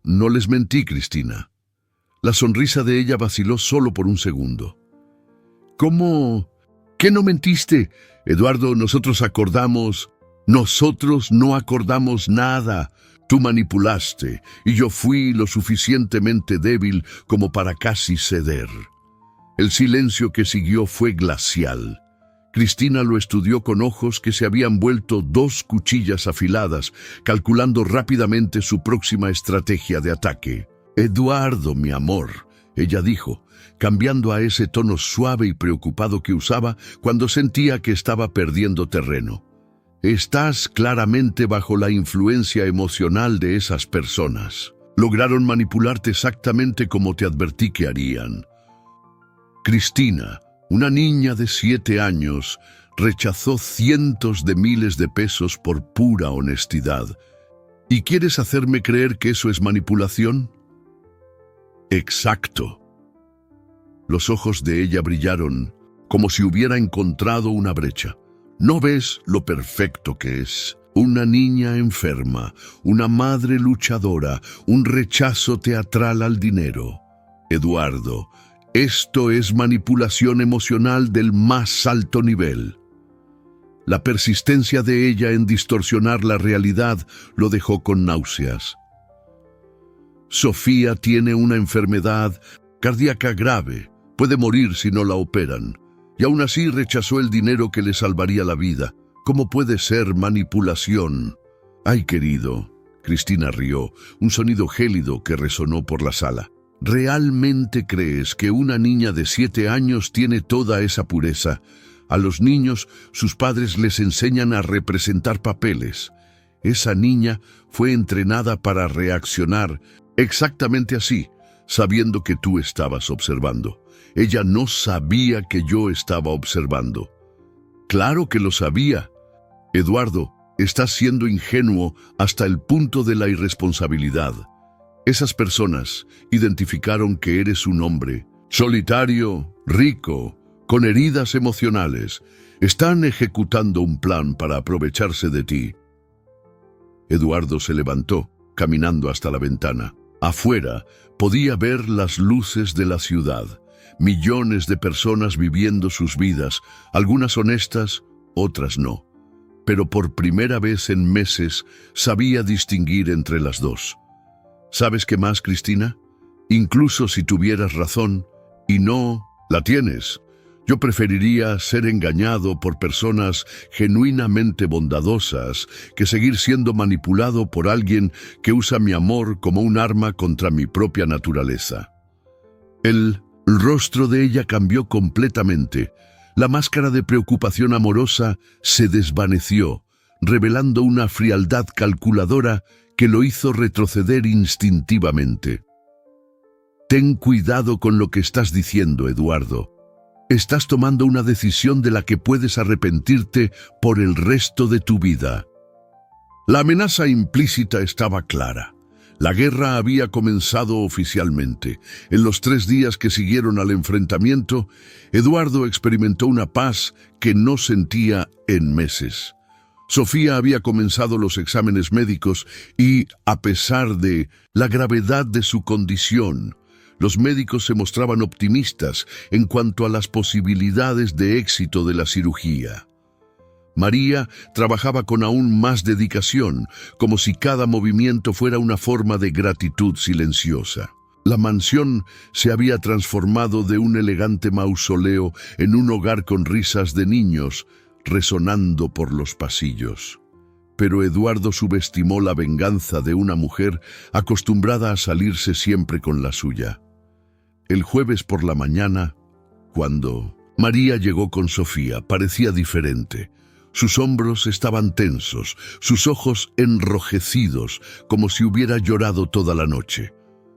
No les mentí, Cristina. La sonrisa de ella vaciló solo por un segundo. ¿Cómo? ¿Qué no mentiste? Eduardo, nosotros no acordamos nada. Tú manipulaste y yo fui lo suficientemente débil como para casi ceder. El silencio que siguió fue glacial. Cristina lo estudió con ojos que se habían vuelto 2 cuchillas afiladas, calculando rápidamente su próxima estrategia de ataque. Eduardo, mi amor, ella dijo, cambiando a ese tono suave y preocupado que usaba cuando sentía que estaba perdiendo terreno. Estás claramente bajo la influencia emocional de esas personas. Lograron manipularte exactamente como te advertí que harían. Cristina, una niña de 7 años, rechazó cientos de miles de pesos por pura honestidad. ¿Y quieres hacerme creer que eso es manipulación? Exacto. Los ojos de ella brillaron como si hubiera encontrado una brecha. ¿No ves lo perfecto que es? Una niña enferma, una madre luchadora, un rechazo teatral al dinero. Eduardo, esto es manipulación emocional del más alto nivel. La persistencia de ella en distorsionar la realidad lo dejó con náuseas. Sofía tiene una enfermedad cardíaca grave, puede morir si no la operan, y aún así rechazó el dinero que le salvaría la vida. ¿Cómo puede ser manipulación? Ay, querido, Cristina rió, un sonido gélido que resonó por la sala. ¿Realmente crees que una niña de 7 años tiene toda esa pureza? A los niños, sus padres les enseñan a representar papeles. Esa niña fue entrenada para reaccionar exactamente así, sabiendo que tú estabas observando. Ella no sabía que yo estaba observando. Claro que lo sabía. Eduardo, estás siendo ingenuo hasta el punto de la irresponsabilidad. Esas personas identificaron que eres un hombre solitario, rico, con heridas emocionales. Están ejecutando un plan para aprovecharse de ti. Eduardo se levantó, caminando hasta la ventana. Afuera podía ver las luces de la ciudad. Millones de personas viviendo sus vidas, algunas honestas, otras no. Pero por primera vez en meses sabía distinguir entre las dos. ¿Sabes qué más, Cristina? Incluso si tuvieras razón, y no la tienes, yo preferiría ser engañado por personas genuinamente bondadosas que seguir siendo manipulado por alguien que usa mi amor como un arma contra mi propia naturaleza. El rostro de ella cambió completamente. La máscara de preocupación amorosa se desvaneció, revelando una frialdad calculadora que lo hizo retroceder instintivamente. Ten cuidado con lo que estás diciendo, Eduardo. Estás tomando una decisión de la que puedes arrepentirte por el resto de tu vida. La amenaza implícita estaba clara. La guerra había comenzado oficialmente. En los 3 días que siguieron al enfrentamiento, Eduardo experimentó una paz que no sentía en meses. Sofía había comenzado los exámenes médicos y, a pesar de la gravedad de su condición, los médicos se mostraban optimistas en cuanto a las posibilidades de éxito de la cirugía. María trabajaba con aún más dedicación, como si cada movimiento fuera una forma de gratitud silenciosa. La mansión se había transformado de un elegante mausoleo en un hogar con risas de niños resonando por los pasillos. Pero Eduardo subestimó la venganza de una mujer acostumbrada a salirse siempre con la suya. El jueves por la mañana, cuando María llegó con Sofía, parecía diferente. Sus hombros estaban tensos, sus ojos enrojecidos, como si hubiera llorado toda la noche.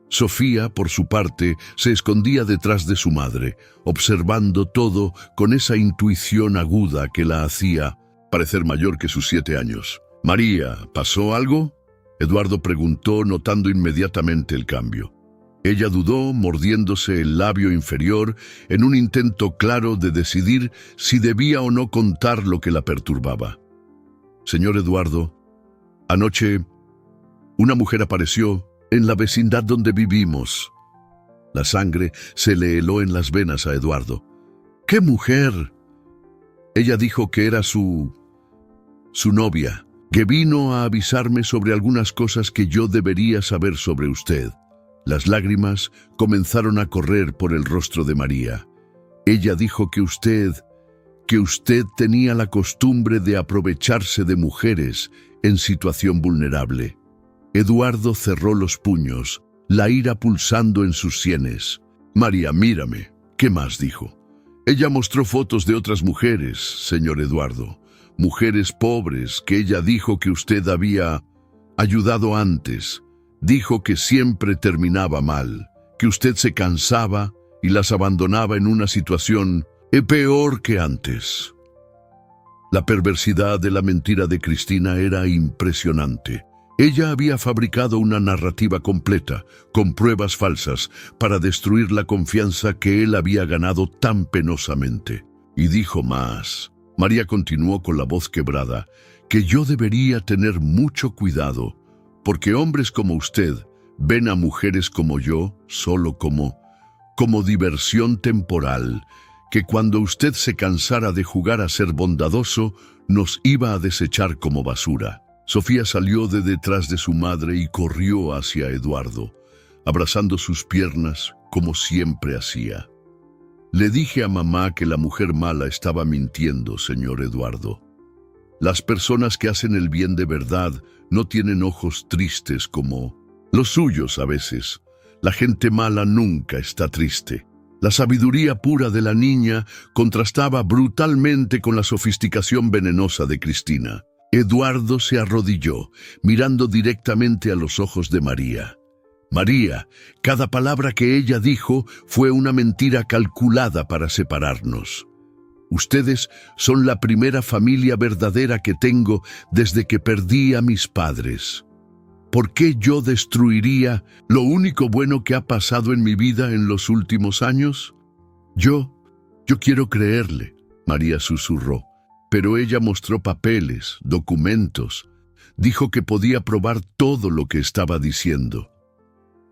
Sofía, por su parte, se escondía detrás de su madre, observando todo con esa intuición aguda que la hacía parecer mayor que sus 7 años. «María, ¿pasó algo?», Eduardo preguntó, notando inmediatamente el cambio. Ella dudó, mordiéndose el labio inferior, en un intento claro de decidir si debía o no contar lo que la perturbaba. «Señor Eduardo, anoche una mujer apareció en la vecindad donde vivimos». La sangre se le heló en las venas a Eduardo. «¿Qué mujer?». Ella dijo que era su novia, que vino a avisarme sobre algunas cosas que yo debería saber sobre usted. Las lágrimas comenzaron a correr por el rostro de María. Ella dijo que usted tenía la costumbre de aprovecharse de mujeres en situación vulnerable. Eduardo cerró los puños, la ira pulsando en sus sienes. «María, mírame». «¿Qué más?», dijo. «Ella mostró fotos de otras mujeres, señor Eduardo. Mujeres pobres que ella dijo que usted había ayudado antes. Dijo que siempre terminaba mal, que usted se cansaba y las abandonaba en una situación peor que antes. La perversidad de la mentira de Cristina era impresionante. Ella había fabricado una narrativa completa, con pruebas falsas, para destruir la confianza que él había ganado tan penosamente. Y dijo más. María continuó con la voz quebrada, que yo debería tener mucho cuidado, porque hombres como usted ven a mujeres como yo solo como diversión temporal, que cuando usted se cansara de jugar a ser bondadoso, nos iba a desechar como basura. Sofía salió de detrás de su madre y corrió hacia Eduardo, abrazando sus piernas como siempre hacía. Le dije a mamá que la mujer mala estaba mintiendo, señor Eduardo. Las personas que hacen el bien de verdad no tienen ojos tristes como los suyos a veces. La gente mala nunca está triste. La sabiduría pura de la niña contrastaba brutalmente con la sofisticación venenosa de Cristina. Eduardo se arrodilló, mirando directamente a los ojos de María. María, cada palabra que ella dijo fue una mentira calculada para separarnos. Ustedes son la primera familia verdadera que tengo desde que perdí a mis padres. ¿Por qué yo destruiría lo único bueno que ha pasado en mi vida en los últimos años? Yo quiero creerle, María susurró, pero ella mostró papeles, documentos. Dijo que podía probar todo lo que estaba diciendo.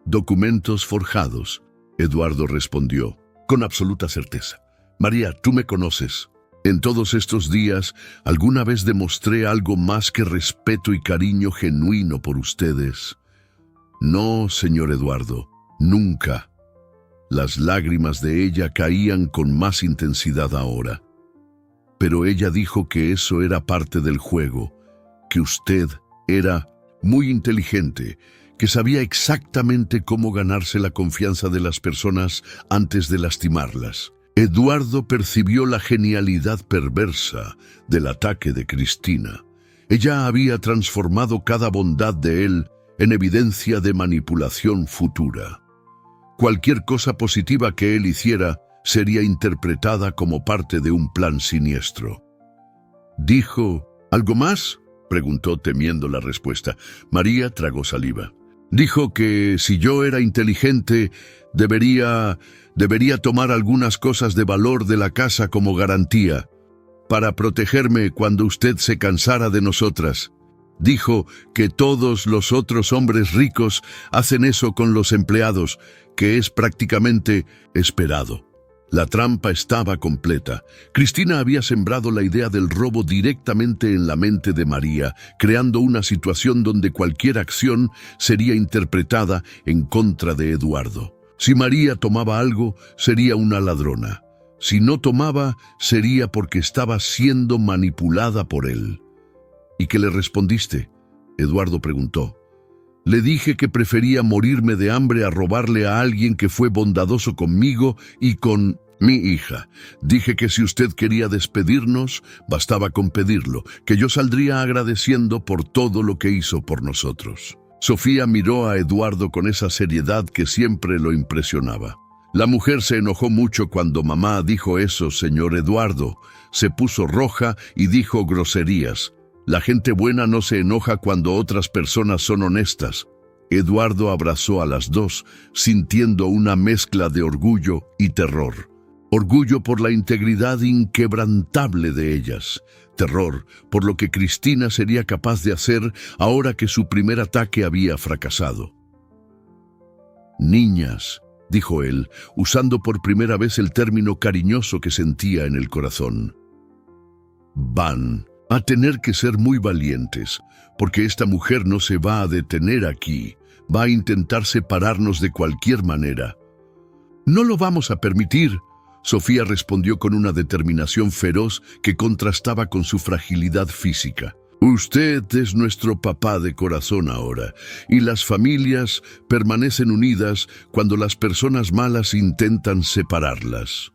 Documentos forjados, Eduardo respondió, con absoluta certeza. María, tú me conoces. En todos estos días, ¿alguna vez demostré algo más que respeto y cariño genuino por ustedes? No, señor Eduardo, nunca. Las lágrimas de ella caían con más intensidad ahora. Pero ella dijo que eso era parte del juego, que usted era muy inteligente, que sabía exactamente cómo ganarse la confianza de las personas antes de lastimarlas. Eduardo percibió la genialidad perversa del ataque de Cristina. Ella había transformado cada bondad de él en evidencia de manipulación futura. Cualquier cosa positiva que él hiciera sería interpretada como parte de un plan siniestro. ¿Dijo algo más?, preguntó temiendo la respuesta. María tragó saliva. Dijo que si yo era inteligente, debería tomar algunas cosas de valor de la casa como garantía, para protegerme cuando usted se cansara de nosotras. Dijo que todos los otros hombres ricos hacen eso con los empleados, que es prácticamente esperado. La trampa estaba completa. Cristina había sembrado la idea del robo directamente en la mente de María, creando una situación donde cualquier acción sería interpretada en contra de Eduardo. Si María tomaba algo, sería una ladrona. Si no tomaba, sería porque estaba siendo manipulada por él. ¿Y qué le respondiste?, Eduardo preguntó. Le dije que prefería morirme de hambre a robarle a alguien que fue bondadoso conmigo y con mi hija. Dije que si usted quería despedirnos, bastaba con pedirlo, que yo saldría agradeciendo por todo lo que hizo por nosotros. Sofía miró a Eduardo con esa seriedad que siempre lo impresionaba. La mujer se enojó mucho cuando mamá dijo eso, señor Eduardo. Se puso roja y dijo groserías. La gente buena no se enoja cuando otras personas son honestas. Eduardo abrazó a las dos, sintiendo una mezcla de orgullo y terror. Orgullo por la integridad inquebrantable de ellas. Terror por lo que Cristina sería capaz de hacer ahora que su primer ataque había fracasado. Niñas, dijo él, usando por primera vez el término cariñoso que sentía en el corazón. Van a tener que ser muy valientes, porque esta mujer no se va a detener aquí, va a intentar separarnos de cualquier manera. No lo vamos a permitir, Sofía respondió con una determinación feroz que contrastaba con su fragilidad física. Usted es nuestro papá de corazón ahora, y las familias permanecen unidas cuando las personas malas intentan separarlas.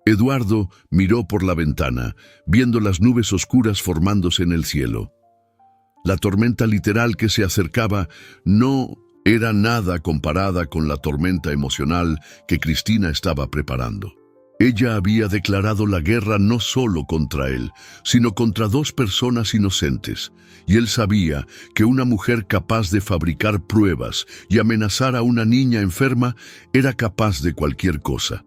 Eduardo miró por la ventana, viendo las nubes oscuras formándose en el cielo. La tormenta literal que se acercaba no Era nada comparada con la tormenta emocional que Cristina estaba preparando. Ella había declarado la guerra no solo contra él, sino contra dos personas inocentes, y él sabía que una mujer capaz de fabricar pruebas y amenazar a una niña enferma era capaz de cualquier cosa.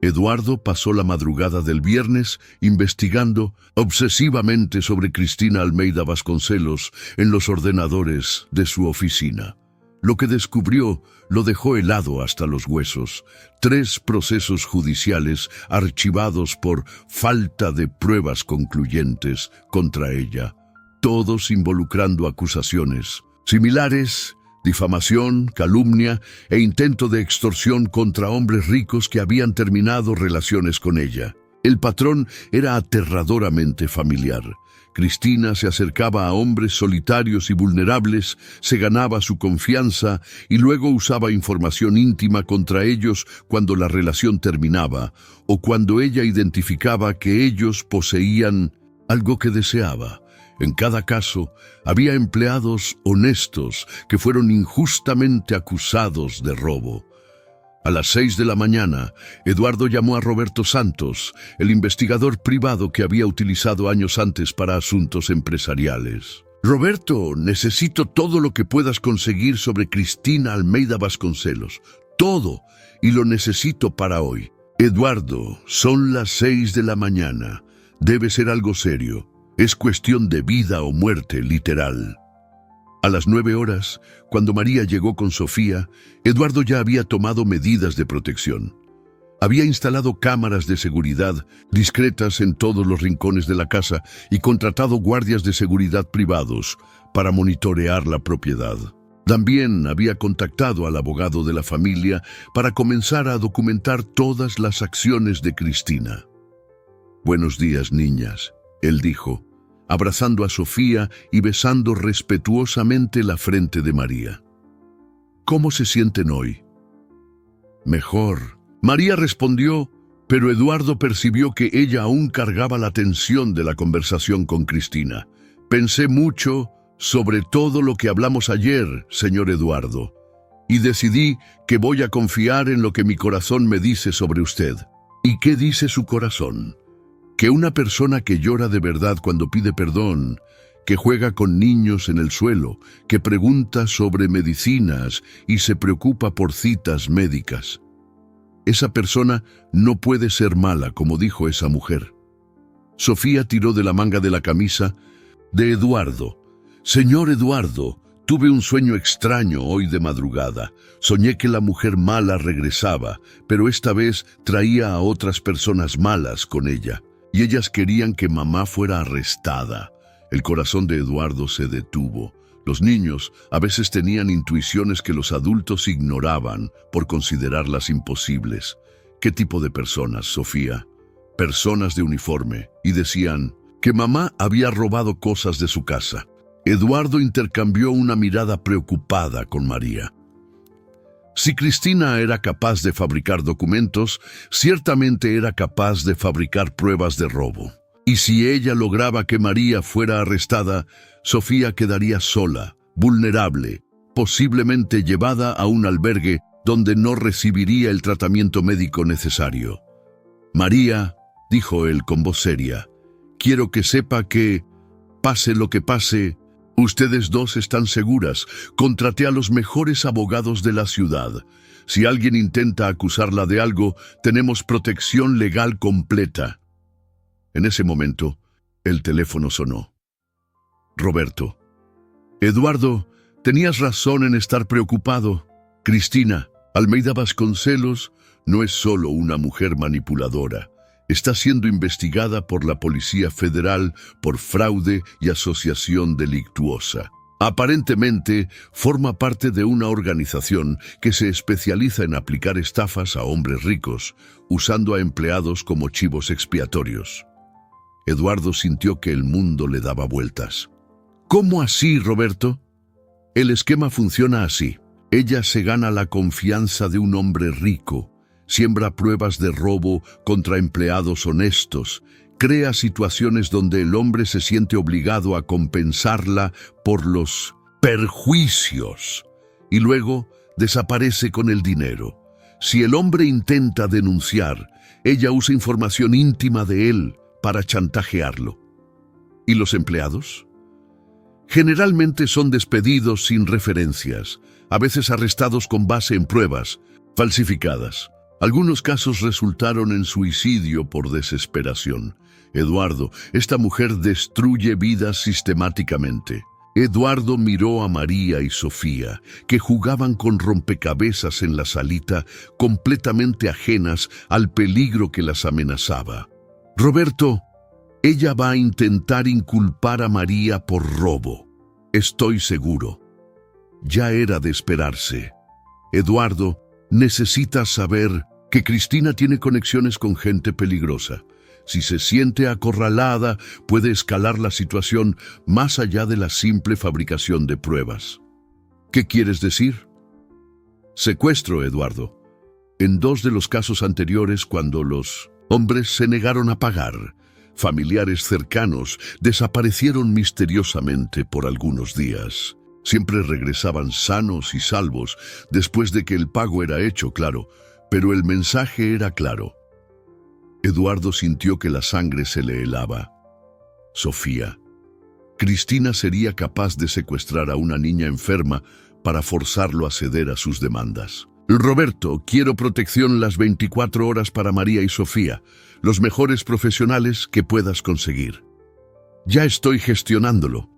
Eduardo pasó la madrugada del viernes investigando obsesivamente sobre Cristina Almeida Vasconcelos en los ordenadores de su oficina. Lo que descubrió lo dejó helado hasta los huesos. 3 procesos judiciales archivados por falta de pruebas concluyentes contra ella, todos involucrando acusaciones similares: difamación, calumnia e intento de extorsión contra hombres ricos que habían terminado relaciones con ella. El patrón era aterradoramente familiar. Cristina se acercaba a hombres solitarios y vulnerables, se ganaba su confianza y luego usaba información íntima contra ellos cuando la relación terminaba o cuando ella identificaba que ellos poseían algo que deseaba. En cada caso, había empleados honestos que fueron injustamente acusados de robo. A las 6 de la mañana, Eduardo llamó a Roberto Santos, el investigador privado que había utilizado años antes para asuntos empresariales. «Roberto, necesito todo lo que puedas conseguir sobre Cristina Almeida Vasconcelos. Todo, y lo necesito para hoy». «Eduardo, son las 6 de la mañana. Debe ser algo serio. Es cuestión de vida o muerte, literal». A las 9 horas, cuando María llegó con Sofía, Eduardo ya había tomado medidas de protección. Había instalado cámaras de seguridad discretas en todos los rincones de la casa y contratado guardias de seguridad privados para monitorear la propiedad. También había contactado al abogado de la familia para comenzar a documentar todas las acciones de Cristina. «Buenos días, niñas», él dijo, abrazando a Sofía y besando respetuosamente la frente de María. «¿Cómo se sienten hoy?» «Mejor», María respondió, pero Eduardo percibió que ella aún cargaba la tensión de la conversación con Cristina. «Pensé mucho sobre todo lo que hablamos ayer, señor Eduardo, y decidí que voy a confiar en lo que mi corazón me dice sobre usted». «¿Y qué dice su corazón?» «Que una persona que llora de verdad cuando pide perdón, que juega con niños en el suelo, que pregunta sobre medicinas y se preocupa por citas médicas. Esa persona no puede ser mala, como dijo esa mujer». Sofía tiró de la manga de la camisa de Eduardo. «Señor Eduardo, tuve un sueño extraño hoy de madrugada. Soñé que la mujer mala regresaba, pero esta vez traía a otras personas malas con ella. Y ellas querían que mamá fuera arrestada». El corazón de Eduardo se detuvo. Los niños a veces tenían intuiciones que los adultos ignoraban por considerarlas imposibles. «¿Qué tipo de personas, Sofía?» «Personas de uniforme», y decían que mamá había robado cosas de su casa. Eduardo intercambió una mirada preocupada con María. Si Cristina era capaz de fabricar documentos, ciertamente era capaz de fabricar pruebas de robo. Y si ella lograba que María fuera arrestada, Sofía quedaría sola, vulnerable, posiblemente llevada a un albergue donde no recibiría el tratamiento médico necesario. «María», dijo él con voz seria, «quiero que sepa que, pase lo que pase, ustedes dos están seguras. Contraté a los mejores abogados de la ciudad. Si alguien intenta acusarla de algo, tenemos protección legal completa». En ese momento, el teléfono sonó. «Roberto». «Eduardo, tenías razón en estar preocupado. Cristina Almeida Vasconcelos no es solo una mujer manipuladora. Está siendo investigada por la Policía Federal por fraude y asociación delictuosa. Aparentemente, forma parte de una organización que se especializa en aplicar estafas a hombres ricos, usando a empleados como chivos expiatorios». Eduardo sintió que el mundo le daba vueltas. «¿Cómo así, Roberto?» «El esquema funciona así. Ella se gana la confianza de un hombre rico, siembra pruebas de robo contra empleados honestos, crea situaciones donde el hombre se siente obligado a compensarla por los perjuicios y luego desaparece con el dinero. Si el hombre intenta denunciar, ella usa información íntima de él para chantajearlo. ¿Y los empleados? Generalmente son despedidos sin referencias, a veces arrestados con base en pruebas falsificadas. Algunos casos resultaron en suicidio por desesperación. Eduardo, esta mujer destruye vidas sistemáticamente. Eduardo miró a María y Sofía, que jugaban con rompecabezas en la salita, completamente ajenas al peligro que las amenazaba. Roberto, ella va a intentar inculpar a María por robo. Estoy seguro. Ya era de esperarse. Eduardo, necesitas saber que Cristina tiene conexiones con gente peligrosa. Si se siente acorralada, puede escalar la situación más allá de la simple fabricación de pruebas. ¿Qué quieres decir? Secuestro, Eduardo. En 2 de los casos anteriores, cuando los hombres se negaron a pagar, familiares cercanos desaparecieron misteriosamente por algunos días. Siempre regresaban sanos y salvos después de que el pago era hecho, claro, pero el mensaje era claro. Eduardo sintió que la sangre se le helaba. Sofía. Cristina sería capaz de secuestrar a una niña enferma para forzarlo a ceder a sus demandas. Roberto, quiero protección las 24 horas para María y Sofía, los mejores profesionales que puedas conseguir. Ya estoy gestionándolo.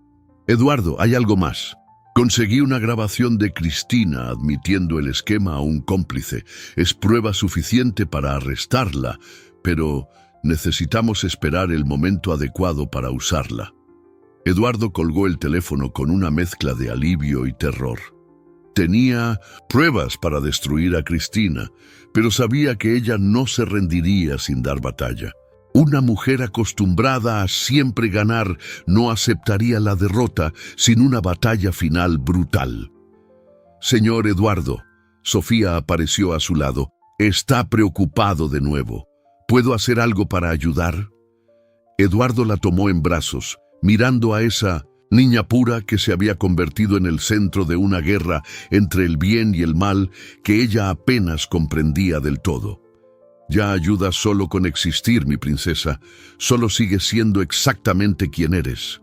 Eduardo, hay algo más. Conseguí una grabación de Cristina admitiendo el esquema a un cómplice. Es prueba suficiente para arrestarla, pero necesitamos esperar el momento adecuado para usarla. Eduardo colgó el teléfono con una mezcla de alivio y terror. Tenía pruebas para destruir a Cristina, pero sabía que ella no se rendiría sin dar batalla. Una mujer acostumbrada a siempre ganar no aceptaría la derrota sin una batalla final brutal. Señor Eduardo, Sofía apareció a su lado. Está preocupado de nuevo. ¿Puedo hacer algo para ayudar? Eduardo la tomó en brazos, mirando a esa niña pura que se había convertido en el centro de una guerra entre el bien y el mal que ella apenas comprendía del todo. Ya ayudas solo con existir, mi princesa. Solo sigues siendo exactamente quien eres.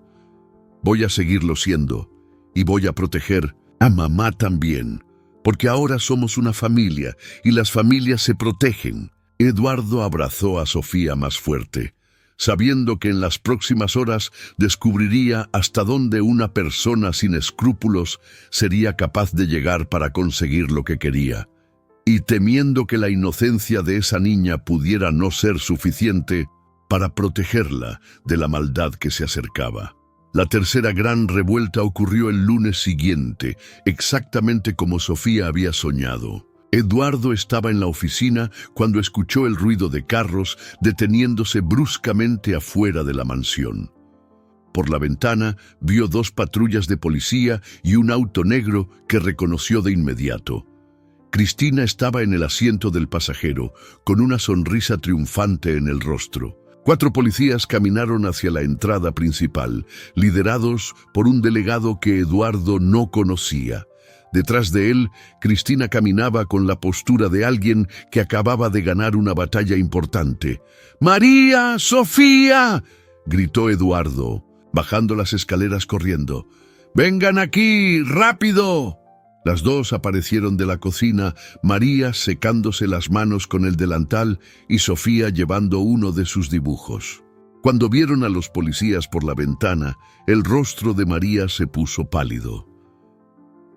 Voy a seguirlo siendo, y voy a proteger a mamá también, porque ahora somos una familia, y las familias se protegen. Eduardo abrazó a Sofía más fuerte, sabiendo que en las próximas horas descubriría hasta dónde una persona sin escrúpulos sería capaz de llegar para conseguir lo que quería. Y temiendo que la inocencia de esa niña pudiera no ser suficiente para protegerla de la maldad que se acercaba. La tercera gran revuelta ocurrió el lunes siguiente, exactamente como Sofía había soñado. Eduardo estaba en la oficina cuando escuchó el ruido de carros deteniéndose bruscamente afuera de la mansión. Por la ventana vio 2 patrullas de policía y un auto negro que reconoció de inmediato. Cristina estaba en el asiento del pasajero, con una sonrisa triunfante en el rostro. 4 policías caminaron hacia la entrada principal, liderados por un delegado que Eduardo no conocía. Detrás de él, Cristina caminaba con la postura de alguien que acababa de ganar una batalla importante. ¡María! ¡Sofía!, gritó Eduardo, bajando las escaleras corriendo. ¡Vengan aquí! ¡Rápido! Las 2 aparecieron de la cocina, María secándose las manos con el delantal y Sofía llevando uno de sus dibujos. Cuando vieron a los policías por la ventana, el rostro de María se puso pálido.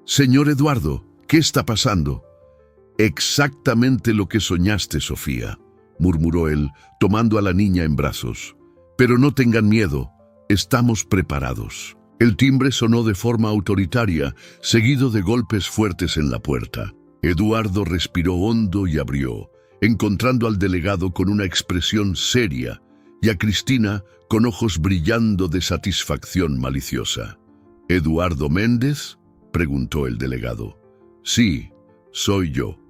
«Señor Eduardo, ¿qué está pasando?» «Exactamente lo que soñaste, Sofía», murmuró él, tomando a la niña en brazos. «Pero no tengan miedo, estamos preparados». El timbre sonó de forma autoritaria, seguido de golpes fuertes en la puerta. Eduardo respiró hondo y abrió, encontrando al delegado con una expresión seria y a Cristina con ojos brillando de satisfacción maliciosa. «¿Eduardo Méndez?», preguntó el delegado. «Sí, soy yo.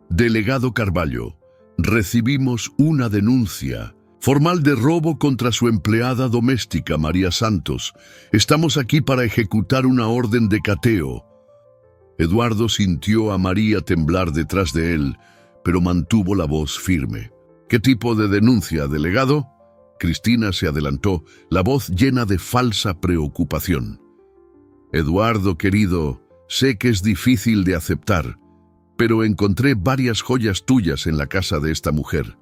Delegado Carvalho, recibimos una denuncia formal de robo contra su empleada doméstica, María Santos. Estamos aquí para ejecutar una orden de cateo». Eduardo sintió a María temblar detrás de él, pero mantuvo la voz firme. ¿Qué tipo de denuncia, delegado? Cristina se adelantó, la voz llena de falsa preocupación. Eduardo, querido, sé que es difícil de aceptar, pero encontré varias joyas tuyas en la casa de esta mujer.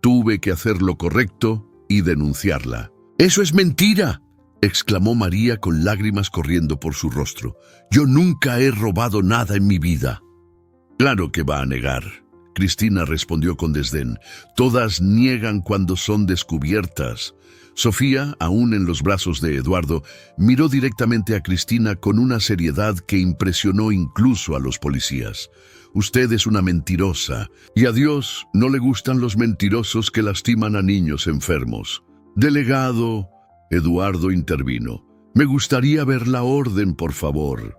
Tuve que hacer lo correcto y denunciarla. ¡Eso es mentira!, exclamó María con lágrimas corriendo por su rostro. Yo nunca he robado nada en mi vida. Claro que va a negar. Cristina respondió con desdén. Todas niegan cuando son descubiertas. Sofía, aún en los brazos de Eduardo, miró directamente a Cristina con una seriedad que impresionó incluso a los policías. Usted es una mentirosa, y a Dios no le gustan los mentirosos que lastiman a niños enfermos. Delegado, Eduardo intervino. Me gustaría ver la orden, por favor.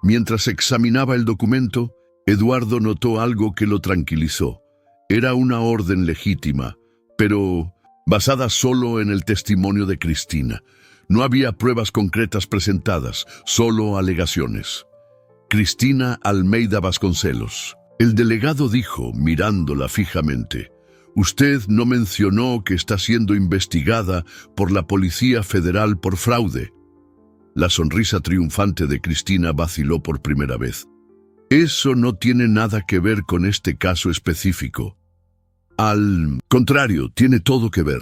Mientras examinaba el documento, Eduardo notó algo que lo tranquilizó. Era una orden legítima, pero basada solo en el testimonio de Cristina. No había pruebas concretas presentadas, solo alegaciones. Cristina Almeida Vasconcelos. El delegado dijo, mirándola fijamente: Usted no mencionó que está siendo investigada por la Policía Federal por fraude. La sonrisa triunfante de Cristina vaciló por primera vez. Eso no tiene nada que ver con este caso específico. Al contrario, tiene todo que ver.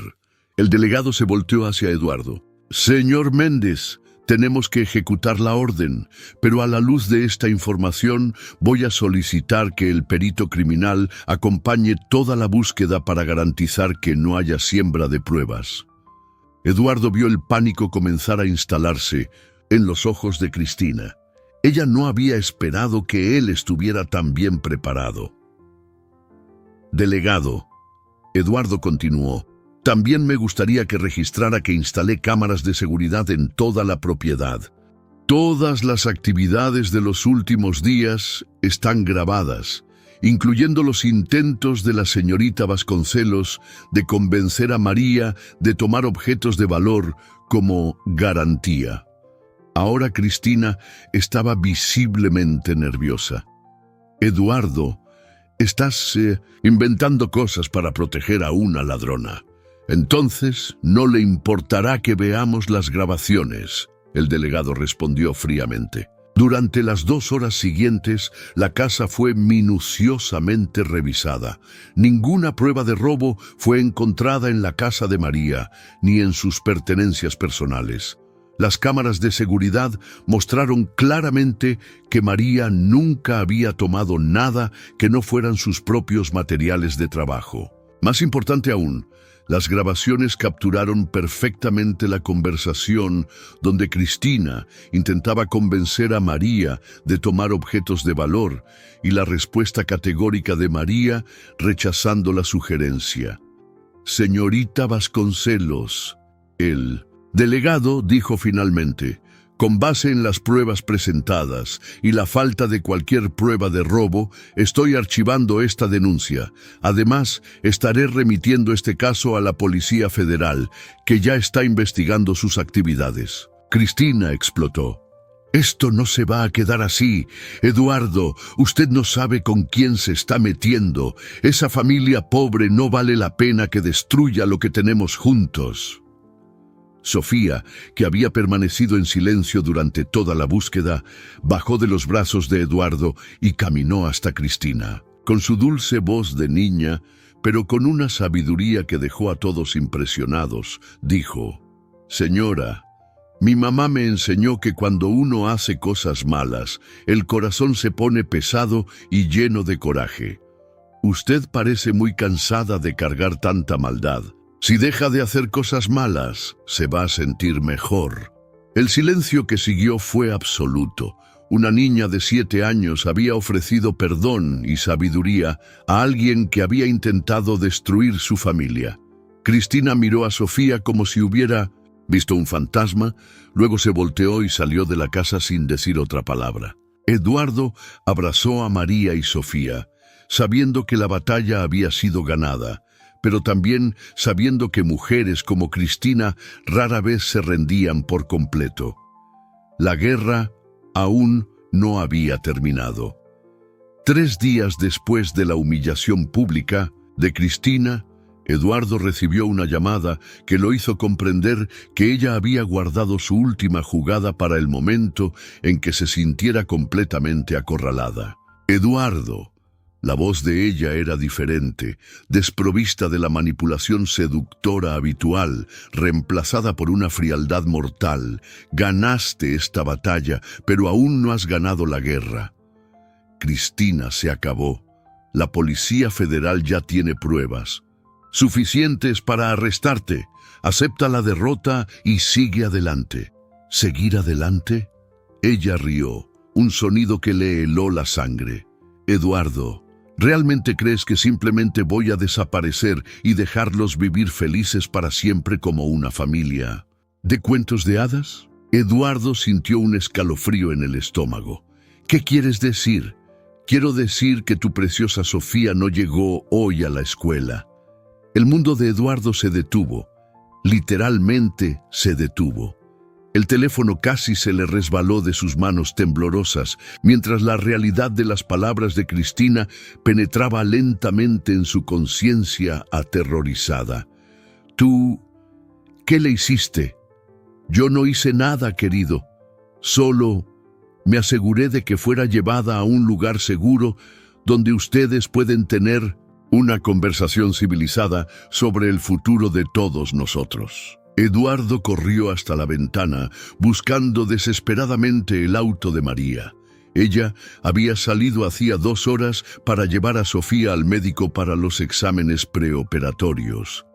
El delegado se volteó hacia Eduardo. Señor Méndez, tenemos que ejecutar la orden, pero a la luz de esta información voy a solicitar que el perito criminal acompañe toda la búsqueda para garantizar que no haya siembra de pruebas. Eduardo vio el pánico comenzar a instalarse en los ojos de Cristina. Ella no había esperado que él estuviera tan bien preparado. Delegado, Eduardo continuó, también me gustaría que registrara que instalé cámaras de seguridad en toda la propiedad. Todas las actividades de los últimos días están grabadas, incluyendo los intentos de la señorita Vasconcelos de convencer a María de tomar objetos de valor como garantía. Ahora Cristina estaba visiblemente nerviosa. Eduardo, estás inventando cosas para proteger a una ladrona. Entonces, no le importará que veamos las grabaciones, el delegado respondió fríamente. Durante las 2 horas siguientes, la casa fue minuciosamente revisada. Ninguna prueba de robo fue encontrada en la casa de María, ni en sus pertenencias personales. Las cámaras de seguridad mostraron claramente que María nunca había tomado nada que no fueran sus propios materiales de trabajo. Más importante aún, las grabaciones capturaron perfectamente la conversación donde Cristina intentaba convencer a María de tomar objetos de valor y la respuesta categórica de María rechazando la sugerencia. Señorita Vasconcelos, el delegado dijo finalmente, con base en las pruebas presentadas y la falta de cualquier prueba de robo, estoy archivando esta denuncia. Además, estaré remitiendo este caso a la Policía Federal, que ya está investigando sus actividades. Cristina explotó. Esto no se va a quedar así. Eduardo, usted no sabe con quién se está metiendo. Esa familia pobre no vale la pena que destruya lo que tenemos juntos. Sofía, que había permanecido en silencio durante toda la búsqueda, bajó de los brazos de Eduardo y caminó hasta Cristina. Con su dulce voz de niña, pero con una sabiduría que dejó a todos impresionados, dijo: Señora, mi mamá me enseñó que cuando uno hace cosas malas, el corazón se pone pesado y lleno de coraje. Usted parece muy cansada de cargar tanta maldad. Si deja de hacer cosas malas, se va a sentir mejor. El silencio que siguió fue absoluto. Una niña de 7 años había ofrecido perdón y sabiduría a alguien que había intentado destruir su familia. Cristina miró a Sofía como si hubiera visto un fantasma, luego se volteó y salió de la casa sin decir otra palabra. Eduardo abrazó a María y Sofía, sabiendo que la batalla había sido ganada, pero también sabiendo que mujeres como Cristina rara vez se rendían por completo. La guerra aún no había terminado. 3 días después de la humillación pública de Cristina, Eduardo recibió una llamada que lo hizo comprender que ella había guardado su última jugada para el momento en que se sintiera completamente acorralada. Eduardo. La voz de ella era diferente, desprovista de la manipulación seductora habitual, reemplazada por una frialdad mortal. Ganaste esta batalla, pero aún no has ganado la guerra. Cristina, se acabó. La Policía Federal ya tiene pruebas suficientes para arrestarte. Acepta la derrota y sigue adelante. ¿Seguir adelante? Ella rió, un sonido que le heló la sangre. Eduardo, ¿realmente crees que simplemente voy a desaparecer y dejarlos vivir felices para siempre como una familia de cuentos de hadas? Eduardo sintió un escalofrío en el estómago. ¿Qué quieres decir? Quiero decir que tu preciosa Sofía no llegó hoy a la escuela. El mundo de Eduardo se detuvo. Literalmente se detuvo. El teléfono casi se le resbaló de sus manos temblorosas, mientras la realidad de las palabras de Cristina penetraba lentamente en su conciencia aterrorizada. ¿Tú qué le hiciste? Yo no hice nada, querido. Solo me aseguré de que fuera llevada a un lugar seguro donde ustedes pueden tener una conversación civilizada sobre el futuro de todos nosotros. Eduardo corrió hasta la ventana, buscando desesperadamente el auto de María. Ella había salido hacía 2 horas para llevar a Sofía al médico para los exámenes preoperatorios.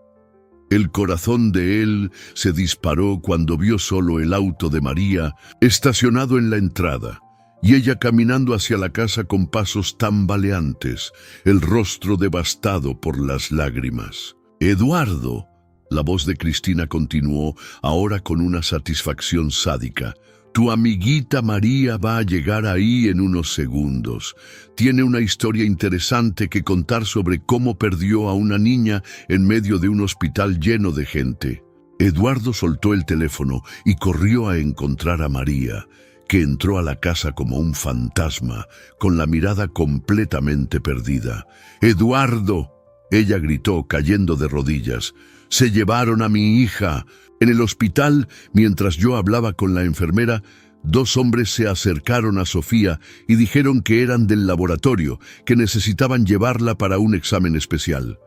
El corazón de él se disparó cuando vio solo el auto de María estacionado en la entrada, y ella caminando hacia la casa con pasos tambaleantes, el rostro devastado por las lágrimas. «Eduardo», la voz de Cristina continuó, ahora con una satisfacción sádica, «tu amiguita María va a llegar ahí en unos segundos. Tiene una historia interesante que contar sobre cómo perdió a una niña en medio de un hospital lleno de gente». Eduardo soltó el teléfono y corrió a encontrar a María, que entró a la casa como un fantasma, con la mirada completamente perdida. «¡Eduardo!», ella gritó, cayendo de rodillas. «¡Se llevaron a mi hija!». En el hospital, mientras yo hablaba con la enfermera, 2 hombres se acercaron a Sofía y dijeron que eran del laboratorio, que necesitaban llevarla para un examen especial.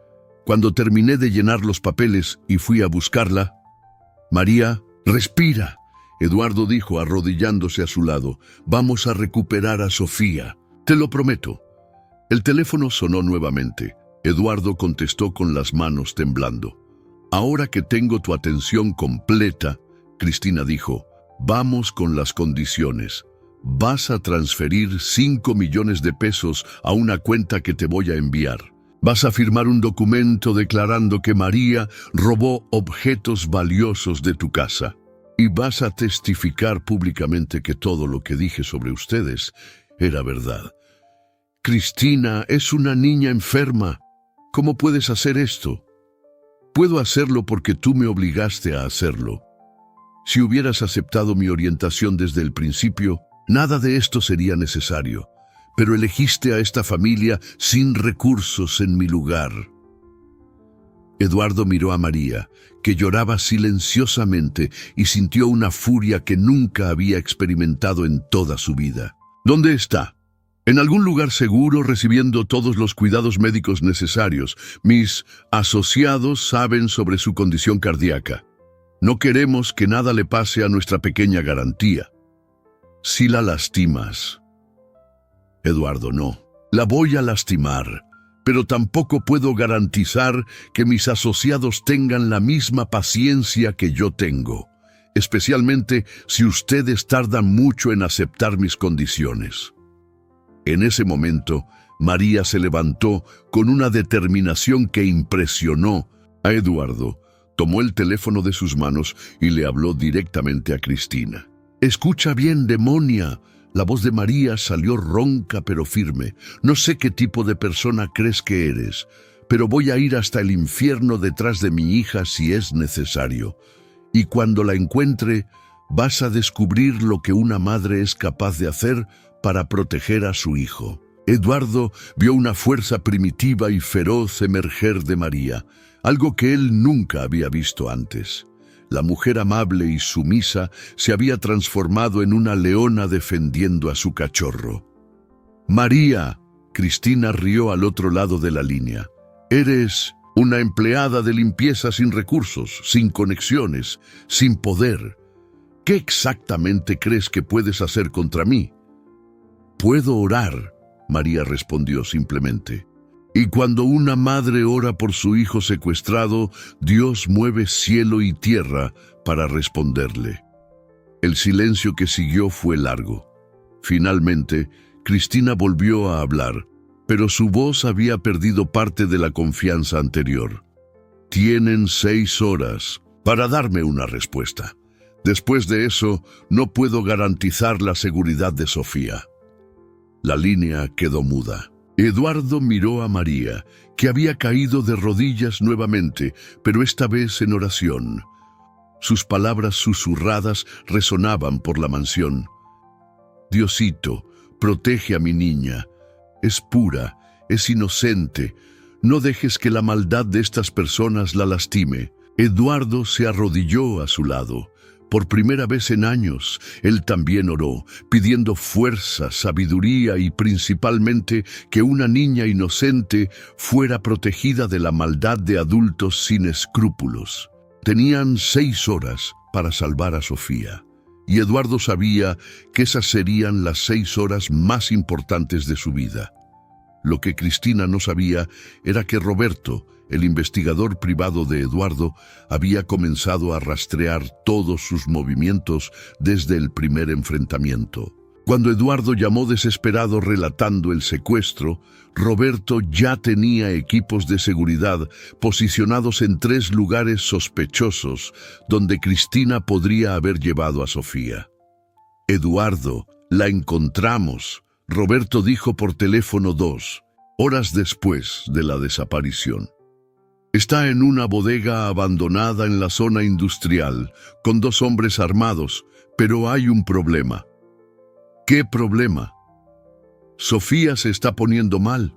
Cuando terminé de llenar los papeles y fui a buscarla, «María, respira», Eduardo dijo, arrodillándose a su lado. «Vamos a recuperar a Sofía. Te lo prometo». El teléfono sonó nuevamente. Eduardo contestó con las manos temblando. «Ahora que tengo tu atención completa», Cristina dijo, «vamos con las condiciones. Vas a transferir 5 millones de pesos a una cuenta que te voy a enviar. Vas a firmar un documento declarando que María robó objetos valiosos de tu casa. Y vas a testificar públicamente que todo lo que dije sobre ustedes era verdad». «Cristina, es una niña enferma. ¿Cómo puedes hacer esto?». «Puedo hacerlo porque tú me obligaste a hacerlo. Si hubieras aceptado mi orientación desde el principio, nada de esto sería necesario. Pero elegiste a esta familia sin recursos en mi lugar». Eduardo miró a María, que lloraba silenciosamente, y sintió una furia que nunca había experimentado en toda su vida. «¿Dónde está?». «En algún lugar seguro, recibiendo todos los cuidados médicos necesarios. Mis asociados saben sobre su condición cardíaca. No queremos que nada le pase a nuestra pequeña garantía». «Si la lastimas». «Eduardo, no. La voy a lastimar. Pero tampoco puedo garantizar que mis asociados tengan la misma paciencia que yo tengo, especialmente si ustedes tardan mucho en aceptar mis condiciones». En ese momento, María se levantó con una determinación que impresionó a Eduardo. Tomó el teléfono de sus manos y le habló directamente a Cristina. «Escucha bien, demonia». La voz de María salió ronca pero firme. «No sé qué tipo de persona crees que eres, pero voy a ir hasta el infierno detrás de mi hija si es necesario. Y cuando la encuentre, vas a descubrir lo que una madre es capaz de hacer para proteger a su hijo. Eduardo vio una fuerza primitiva y feroz emerger de María, algo que él nunca había visto antes. La mujer amable y sumisa se había transformado en una leona defendiendo a su cachorro. «María», Cristina rió al otro lado de la línea. «Eres una empleada de limpieza sin recursos, sin conexiones, sin poder. ¿Qué exactamente crees que puedes hacer contra mí?» «Puedo orar», María respondió simplemente. Y cuando una madre ora por su hijo secuestrado, Dios mueve cielo y tierra para responderle. El silencio que siguió fue largo. Finalmente, Cristina volvió a hablar, pero su voz había perdido parte de la confianza anterior. «Tienen 6 horas para darme una respuesta. Después de eso, no puedo garantizar la seguridad de Sofía». La línea quedó muda. Eduardo miró a María, que había caído de rodillas nuevamente, pero esta vez en oración. Sus palabras susurradas resonaban por la mansión. «Diosito, protege a mi niña. Es pura, es inocente. No dejes que la maldad de estas personas la lastime». Eduardo se arrodilló a su lado. Por primera vez en años, él también oró, pidiendo fuerza, sabiduría y principalmente que una niña inocente fuera protegida de la maldad de adultos sin escrúpulos. Tenían 6 horas para salvar a Sofía, y Eduardo sabía que esas serían las 6 horas más importantes de su vida. Lo que Cristina no sabía era que Roberto, el investigador privado de Eduardo, había comenzado a rastrear todos sus movimientos desde el primer enfrentamiento. Cuando Eduardo llamó desesperado relatando el secuestro, Roberto ya tenía equipos de seguridad posicionados en 3 lugares sospechosos donde Cristina podría haber llevado a Sofía. «Eduardo, la encontramos», Roberto dijo por teléfono 2 horas después de la desaparición. «Está en una bodega abandonada en la zona industrial, con 2 hombres armados, pero hay un problema». «¿Qué problema?» «Sofía se está poniendo mal.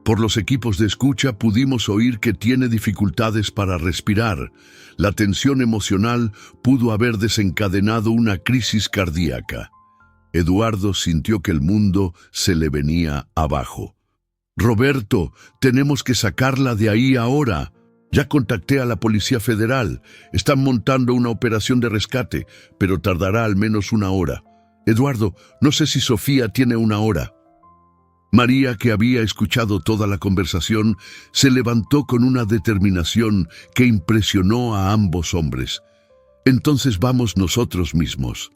Por los equipos de escucha pudimos oír que tiene dificultades para respirar. La tensión emocional pudo haber desencadenado una crisis cardíaca». Eduardo sintió que el mundo se le venía abajo. «Roberto, tenemos que sacarla de ahí ahora. Ya contacté a la Policía Federal. Están montando una operación de rescate, pero tardará al menos 1 hora. Eduardo, no sé si Sofía tiene 1 hora». María, que había escuchado toda la conversación, se levantó con una determinación que impresionó a ambos hombres. «Entonces vamos nosotros mismos».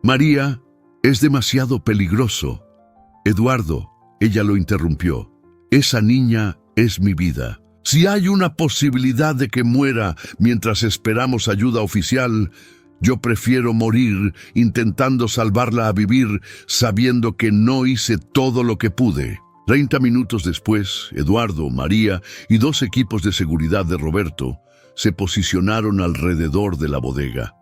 «María, es demasiado peligroso». «Eduardo», ella lo interrumpió, «esa niña es mi vida. Si hay una posibilidad de que muera mientras esperamos ayuda oficial, yo prefiero morir intentando salvarla a vivir sabiendo que no hice todo lo que pude». 30 minutos después, Eduardo, María y 2 equipos de seguridad de Roberto se posicionaron alrededor de la bodega.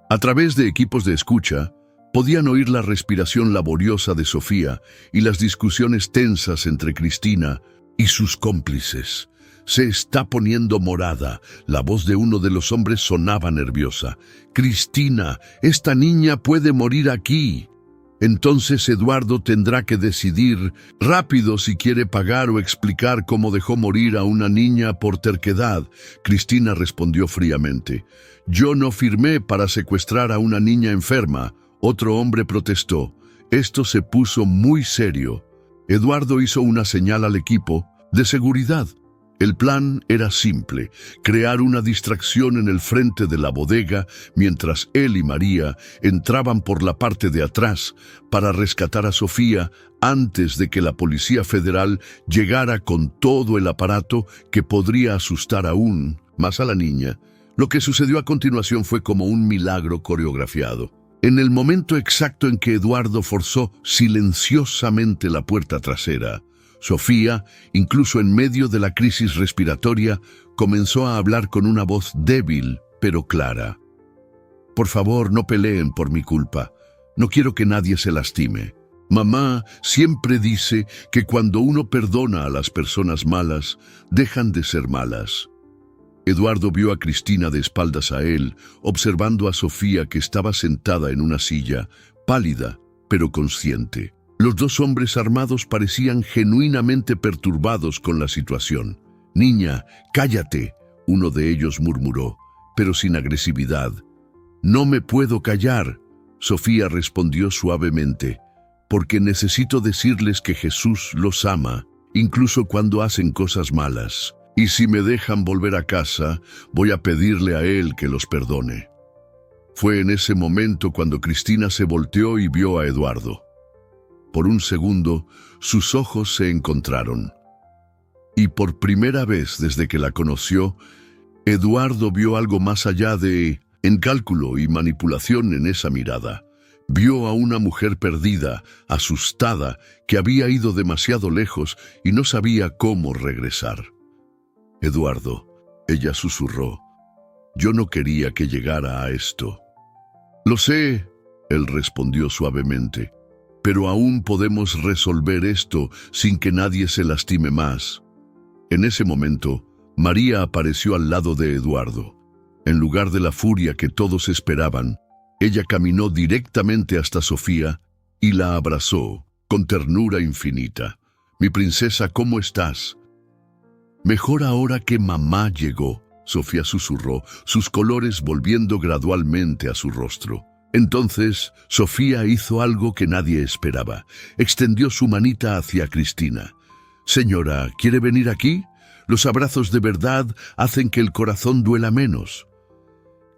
A través de equipos de escucha, podían oír la respiración laboriosa de Sofía y las discusiones tensas entre Cristina y sus cómplices. «Se está poniendo morada». La voz de uno de los hombres sonaba nerviosa. «Cristina, esta niña puede morir aquí». Entonces Eduardo tendrá que decidir rápido si quiere pagar o explicar cómo dejó morir a una niña por terquedad. Cristina respondió fríamente: «Yo no firmé para secuestrar a una niña enferma». Otro hombre protestó. Esto se puso muy serio. Eduardo hizo una señal al equipo de seguridad. El plan era simple: crear una distracción en el frente de la bodega mientras él y María entraban por la parte de atrás para rescatar a Sofía antes de que la Policía Federal llegara con todo el aparato que podría asustar aún más a la niña. Lo que sucedió a continuación fue como un milagro coreografiado. En el momento exacto en que Eduardo forzó silenciosamente la puerta trasera, Sofía, incluso en medio de la crisis respiratoria, comenzó a hablar con una voz débil pero clara. «Por favor, no peleen por mi culpa. No quiero que nadie se lastime». Mamá siempre dice que cuando uno perdona a las personas malas, dejan de ser malas. Eduardo vio a Cristina de espaldas a él, observando a Sofía que estaba sentada en una silla, pálida, pero consciente. Los dos hombres armados parecían genuinamente perturbados con la situación. «Niña, cállate», uno de ellos murmuró, pero sin agresividad. «No me puedo callar», Sofía respondió suavemente, «porque necesito decirles que Jesús los ama, incluso cuando hacen cosas malas. Y si me dejan volver a casa, voy a pedirle a Él que los perdone». Fue en ese momento cuando Cristina se volteó y vio a Eduardo. Por un segundo, sus ojos se encontraron. Y por primera vez desde que la conoció, Eduardo vio algo más allá de cálculo y manipulación en esa mirada. Vio a una mujer perdida, asustada, que había ido demasiado lejos y no sabía cómo regresar. «Eduardo», ella susurró, «yo no quería que llegara a esto». «Lo sé», él respondió suavemente, «pero aún podemos resolver esto sin que nadie se lastime más». En ese momento, María apareció al lado de Eduardo. En lugar de la furia que todos esperaban, ella caminó directamente hasta Sofía y la abrazó con ternura infinita. «Mi princesa, ¿cómo estás?» «Mejor ahora que mamá llegó», Sofía susurró, sus colores volviendo gradualmente a su rostro. Entonces, Sofía hizo algo que nadie esperaba. Extendió su manita hacia Cristina. «Señora, ¿quiere venir aquí? Los abrazos de verdad hacen que el corazón duela menos».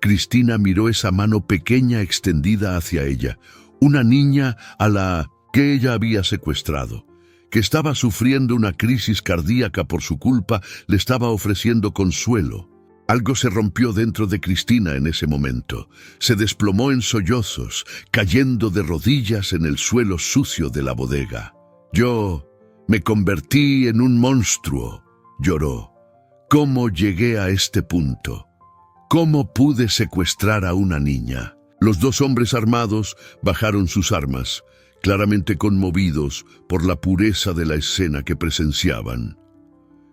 Cristina miró esa mano pequeña extendida hacia ella, una niña a la que ella había secuestrado, que estaba sufriendo una crisis cardíaca por su culpa, le estaba ofreciendo consuelo. Algo se rompió dentro de Cristina en ese momento. Se desplomó en sollozos, cayendo de rodillas en el suelo sucio de la bodega. «Yo me convertí en un monstruo», lloró. «¿Cómo llegué a este punto? ¿Cómo pude secuestrar a una niña?» Los dos hombres armados bajaron sus armas, claramente conmovidos por la pureza de la escena que presenciaban.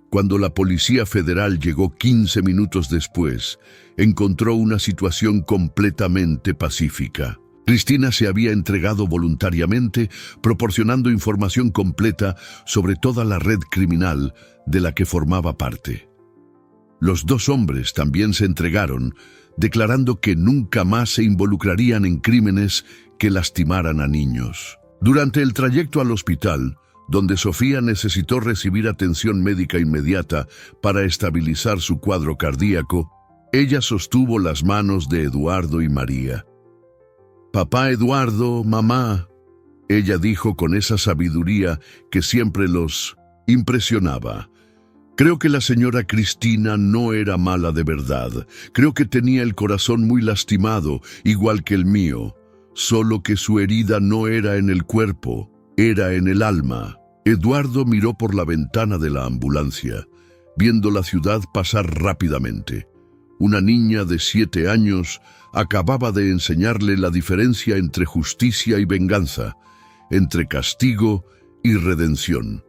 Cuando la Policía Federal llegó 15 minutos después, encontró una situación completamente pacífica. Cristina se había entregado voluntariamente, proporcionando información completa sobre toda la red criminal de la que formaba parte. Los dos hombres también se entregaron, declarando que nunca más se involucrarían en crímenes que lastimaran a niños. Durante el trayecto al hospital, donde Sofía necesitó recibir atención médica inmediata para estabilizar su cuadro cardíaco, ella sostuvo las manos de Eduardo y María. «Papá Eduardo, mamá», ella dijo con esa sabiduría que siempre los impresionaba. «Creo que la señora Cristina no era mala de verdad. Creo que tenía el corazón muy lastimado, igual que el mío. Solo que su herida no era en el cuerpo, era en el alma». Eduardo miró por la ventana de la ambulancia, viendo la ciudad pasar rápidamente. Una niña de 7 años acababa de enseñarle la diferencia entre justicia y venganza, entre castigo y redención.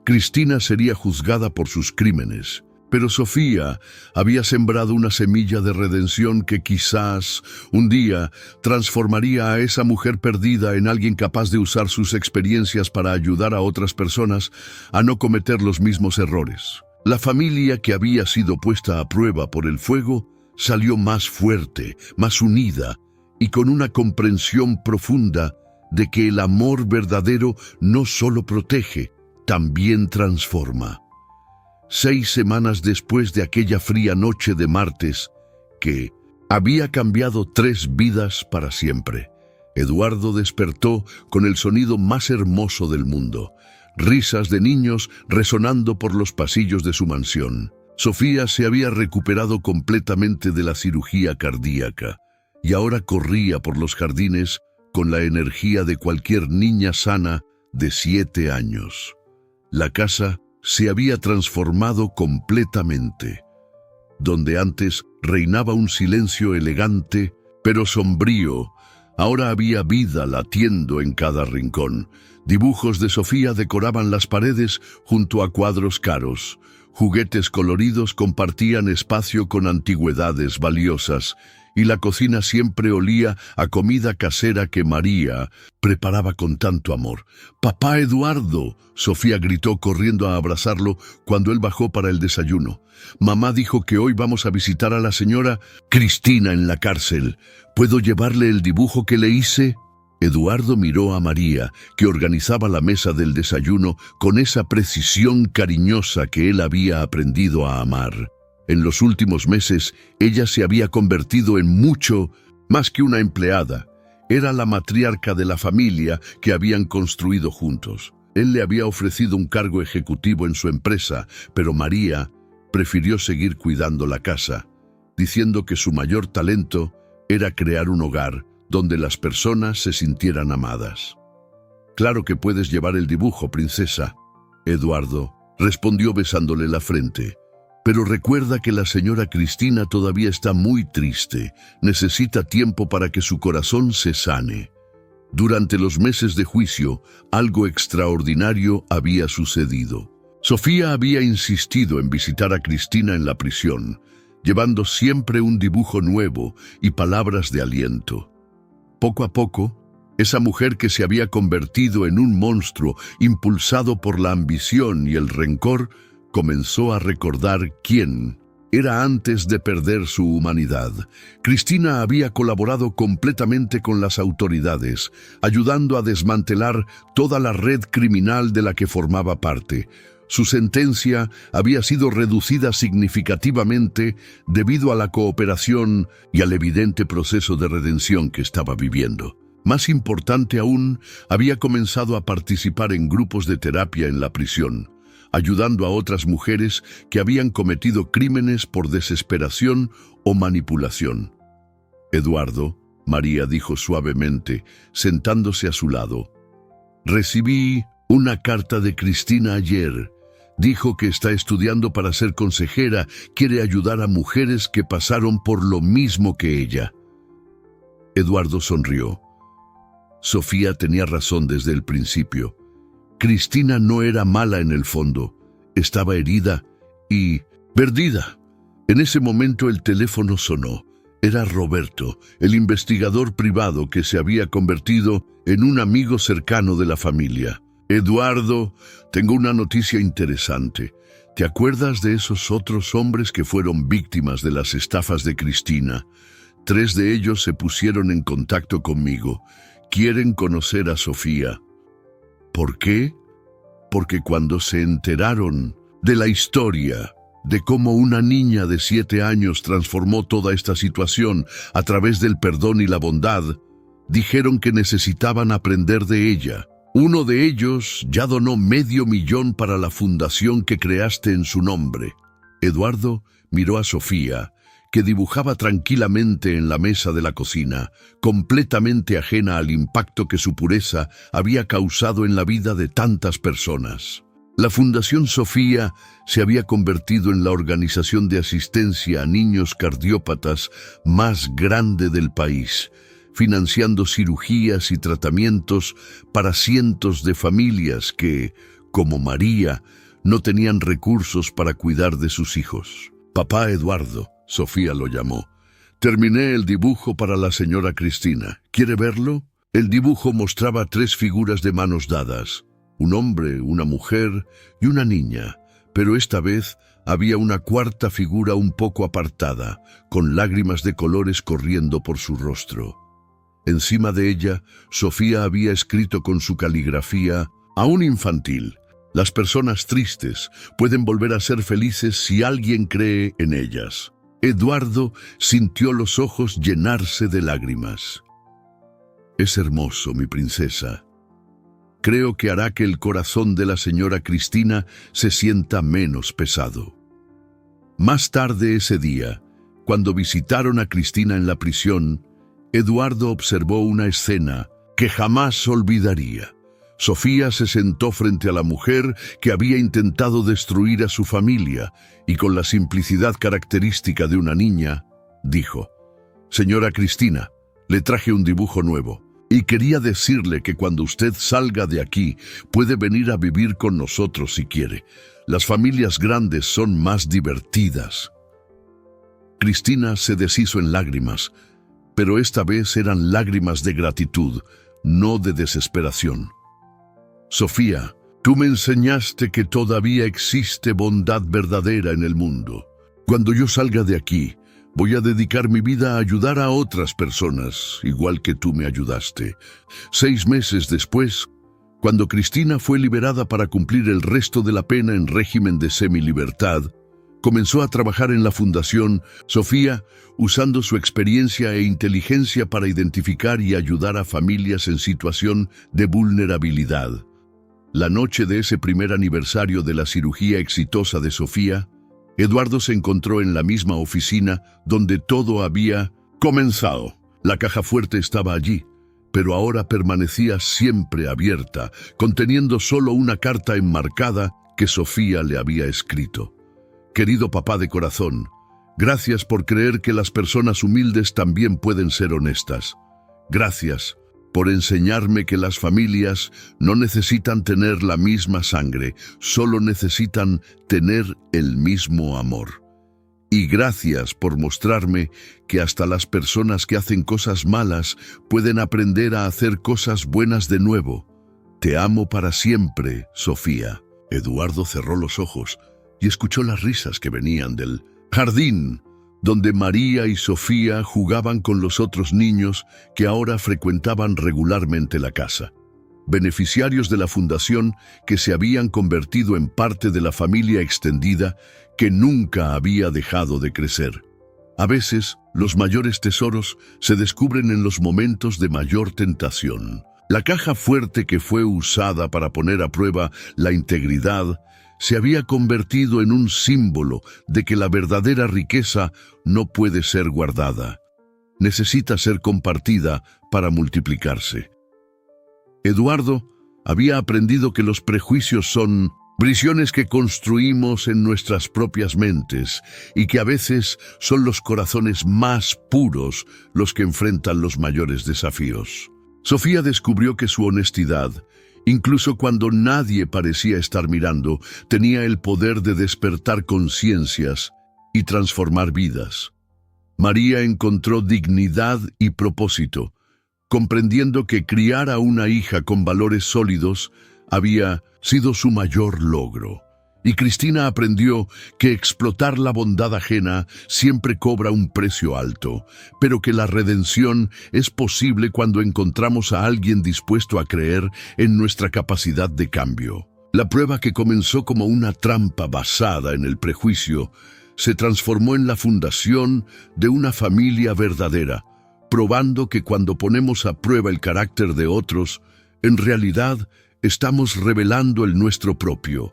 Cristina sería juzgada por sus crímenes, pero Sofía había sembrado una semilla de redención que quizás un día transformaría a esa mujer perdida en alguien capaz de usar sus experiencias para ayudar a otras personas a no cometer los mismos errores. La familia que había sido puesta a prueba por el fuego salió más fuerte, más unida y con una comprensión profunda de que el amor verdadero no solo protege, también transforma. 6 semanas después de aquella fría noche de martes, que había cambiado 3 vidas para siempre, Eduardo despertó con el sonido más hermoso del mundo, risas de niños resonando por los pasillos de su mansión. Sofía se había recuperado completamente de la cirugía cardíaca y ahora corría por los jardines con la energía de cualquier niña sana de 7 años. La casa se había transformado completamente. Donde antes reinaba un silencio elegante, pero sombrío, Ahora había vida latiendo en cada rincón. Dibujos de Sofía decoraban las paredes junto a cuadros caros. Juguetes coloridos compartían espacio con antigüedades valiosas, y la cocina siempre olía a comida casera que María preparaba con tanto amor. «¡Papá Eduardo!», Sofía gritó corriendo a abrazarlo cuando él bajó para el desayuno. «Mamá dijo que hoy vamos a visitar a la señora Cristina en la cárcel. ¿Puedo llevarle el dibujo que le hice?». Eduardo miró a María, que organizaba la mesa del desayuno con esa precisión cariñosa que él había aprendido a amar. En los últimos meses, ella se había convertido en mucho más que una empleada. Era la matriarca de la familia que habían construido juntos. Él le había ofrecido un cargo ejecutivo en su empresa, pero María prefirió seguir cuidando la casa, diciendo que su mayor talento era crear un hogar donde las personas se sintieran amadas. «Claro que puedes llevar el dibujo, princesa», Eduardo respondió besándole la frente. «Pero recuerda que la señora Cristina todavía está muy triste. Necesita tiempo para que su corazón se sane». Durante los meses de juicio, algo extraordinario había sucedido. Sofía había insistido en visitar a Cristina en la prisión, llevando siempre un dibujo nuevo y palabras de aliento. Poco a poco, esa mujer que se había convertido en un monstruo impulsado por la ambición y el rencor, comenzó a recordar quién era antes de perder su humanidad. Cristina había colaborado completamente con las autoridades, ayudando a desmantelar toda la red criminal de la que formaba parte. Su sentencia había sido reducida significativamente debido a la cooperación y al evidente proceso de redención que estaba viviendo. Más importante aún, había comenzado a participar en grupos de terapia en la prisión, ayudando a otras mujeres que habían cometido crímenes por desesperación o manipulación. «Eduardo», María dijo suavemente, sentándose a su lado, «recibí una carta de Cristina ayer. Dijo que está estudiando para ser consejera, quiere ayudar a mujeres que pasaron por lo mismo que ella». Eduardo sonrió. Sofía tenía razón desde el principio. Cristina no era mala en el fondo, estaba herida y perdida. En ese momento el teléfono sonó. Era Roberto, el investigador privado que se había convertido en un amigo cercano de la familia. «Eduardo, tengo una noticia interesante. ¿Te acuerdas de esos otros hombres que fueron víctimas de las estafas de Cristina? 3 de ellos se pusieron en contacto conmigo. Quieren conocer a Sofía». ¿Por qué? Porque cuando se enteraron de la historia, de cómo una niña de 7 años transformó toda esta situación a través del perdón y la bondad, dijeron que necesitaban aprender de ella. Uno de ellos ya donó $500,000 para la fundación que creaste en su nombre. Eduardo miró a Sofía, que dibujaba tranquilamente en la mesa de la cocina, completamente ajena al impacto que su pureza había causado en la vida de tantas personas. La Fundación Sofía se había convertido en la organización de asistencia a niños cardiópatas más grande del país, financiando cirugías y tratamientos para cientos de familias que, como María, no tenían recursos para cuidar de sus hijos. «Papá Eduardo», Sofía lo llamó, «terminé el dibujo para la señora Cristina. ¿Quiere verlo?» El dibujo mostraba 3 figuras de manos dadas, un hombre, una mujer y una niña, pero esta vez había una 4ª figura un poco apartada, con lágrimas de colores corriendo por su rostro. Encima de ella, Sofía había escrito con su caligrafía, aún infantil: «Las personas tristes pueden volver a ser felices si alguien cree en ellas». Eduardo sintió los ojos llenarse de lágrimas. «Es hermoso, mi princesa. Creo que hará que el corazón de la señora Cristina se sienta menos pesado». Más tarde ese día, cuando visitaron a Cristina en la prisión, Eduardo observó una escena que jamás olvidaría. Sofía se sentó frente a la mujer que había intentado destruir a su familia y con la simplicidad característica de una niña, dijo: «Señora Cristina, Le traje un dibujo nuevo. Y quería decirle que cuando usted salga de aquí, puede venir a vivir con nosotros si quiere. Las familias grandes son más divertidas. Cristina se deshizo en lágrimas, pero esta vez eran lágrimas de gratitud, no de desesperación. Sofía, tú me enseñaste que todavía existe bondad verdadera en el mundo. Cuando yo salga de aquí, voy a dedicar mi vida a ayudar a otras personas, igual que tú me ayudaste. 6 meses después, cuando Cristina fue liberada para cumplir el resto de la pena en régimen de semilibertad, comenzó a trabajar en la Fundación Sofía, usando su experiencia e inteligencia para identificar y ayudar a familias en situación de vulnerabilidad. La noche de ese primer aniversario de la cirugía exitosa de Sofía, Eduardo se encontró en la misma oficina donde todo había comenzado. La caja fuerte estaba allí, pero ahora permanecía siempre abierta, conteniendo solo una carta enmarcada que Sofía le había escrito. Querido papá de corazón, gracias por creer que las personas humildes también pueden ser honestas. Gracias por enseñarme que las familias no necesitan tener la misma sangre, solo necesitan tener el mismo amor. Y gracias por mostrarme que hasta las personas que hacen cosas malas pueden aprender a hacer cosas buenas de nuevo. Te amo para siempre, Sofía. Eduardo cerró los ojos y escuchó las risas que venían del jardín, donde María y Sofía jugaban con los otros niños que ahora frecuentaban regularmente la casa. Beneficiarios de la fundación que se habían convertido en parte de la familia extendida que nunca había dejado de crecer. A veces, los mayores tesoros se descubren en los momentos de mayor tentación. La caja fuerte que fue usada para poner a prueba la integridad se había convertido en un símbolo de que la verdadera riqueza no puede ser guardada. Necesita ser compartida para multiplicarse. Eduardo había aprendido que los prejuicios son prisiones que construimos en nuestras propias mentes y que a veces son los corazones más puros los que enfrentan los mayores desafíos. Sofía descubrió que su honestidad, incluso cuando nadie parecía estar mirando, tenía el poder de despertar conciencias y transformar vidas. María encontró dignidad y propósito, comprendiendo que criar a una hija con valores sólidos había sido su mayor logro. Y Cristina aprendió que explotar la bondad ajena siempre cobra un precio alto, pero que la redención es posible cuando encontramos a alguien dispuesto a creer en nuestra capacidad de cambio. La prueba que comenzó como una trampa basada en el prejuicio se transformó en la fundación de una familia verdadera, probando que cuando ponemos a prueba el carácter de otros, en realidad estamos revelando el nuestro propio.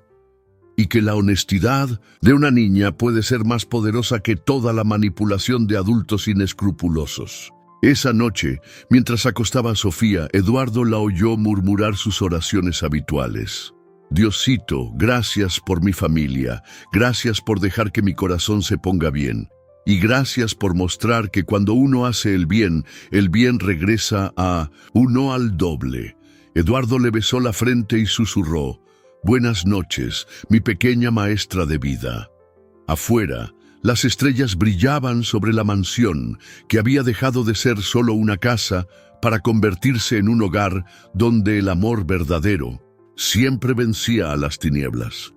Y que la honestidad de una niña puede ser más poderosa que toda la manipulación de adultos inescrupulosos. Esa noche, mientras acostaba a Sofía, Eduardo la oyó murmurar sus oraciones habituales. Diosito, gracias por mi familia, gracias por dejar que mi corazón se ponga bien, y gracias por mostrar que cuando uno hace el bien regresa a uno al doble. Eduardo le besó la frente y susurró: Buenas noches, mi pequeña maestra de vida. Afuera, las estrellas brillaban sobre la mansión, que había dejado de ser solo una casa para convertirse en un hogar donde el amor verdadero siempre vencía a las tinieblas.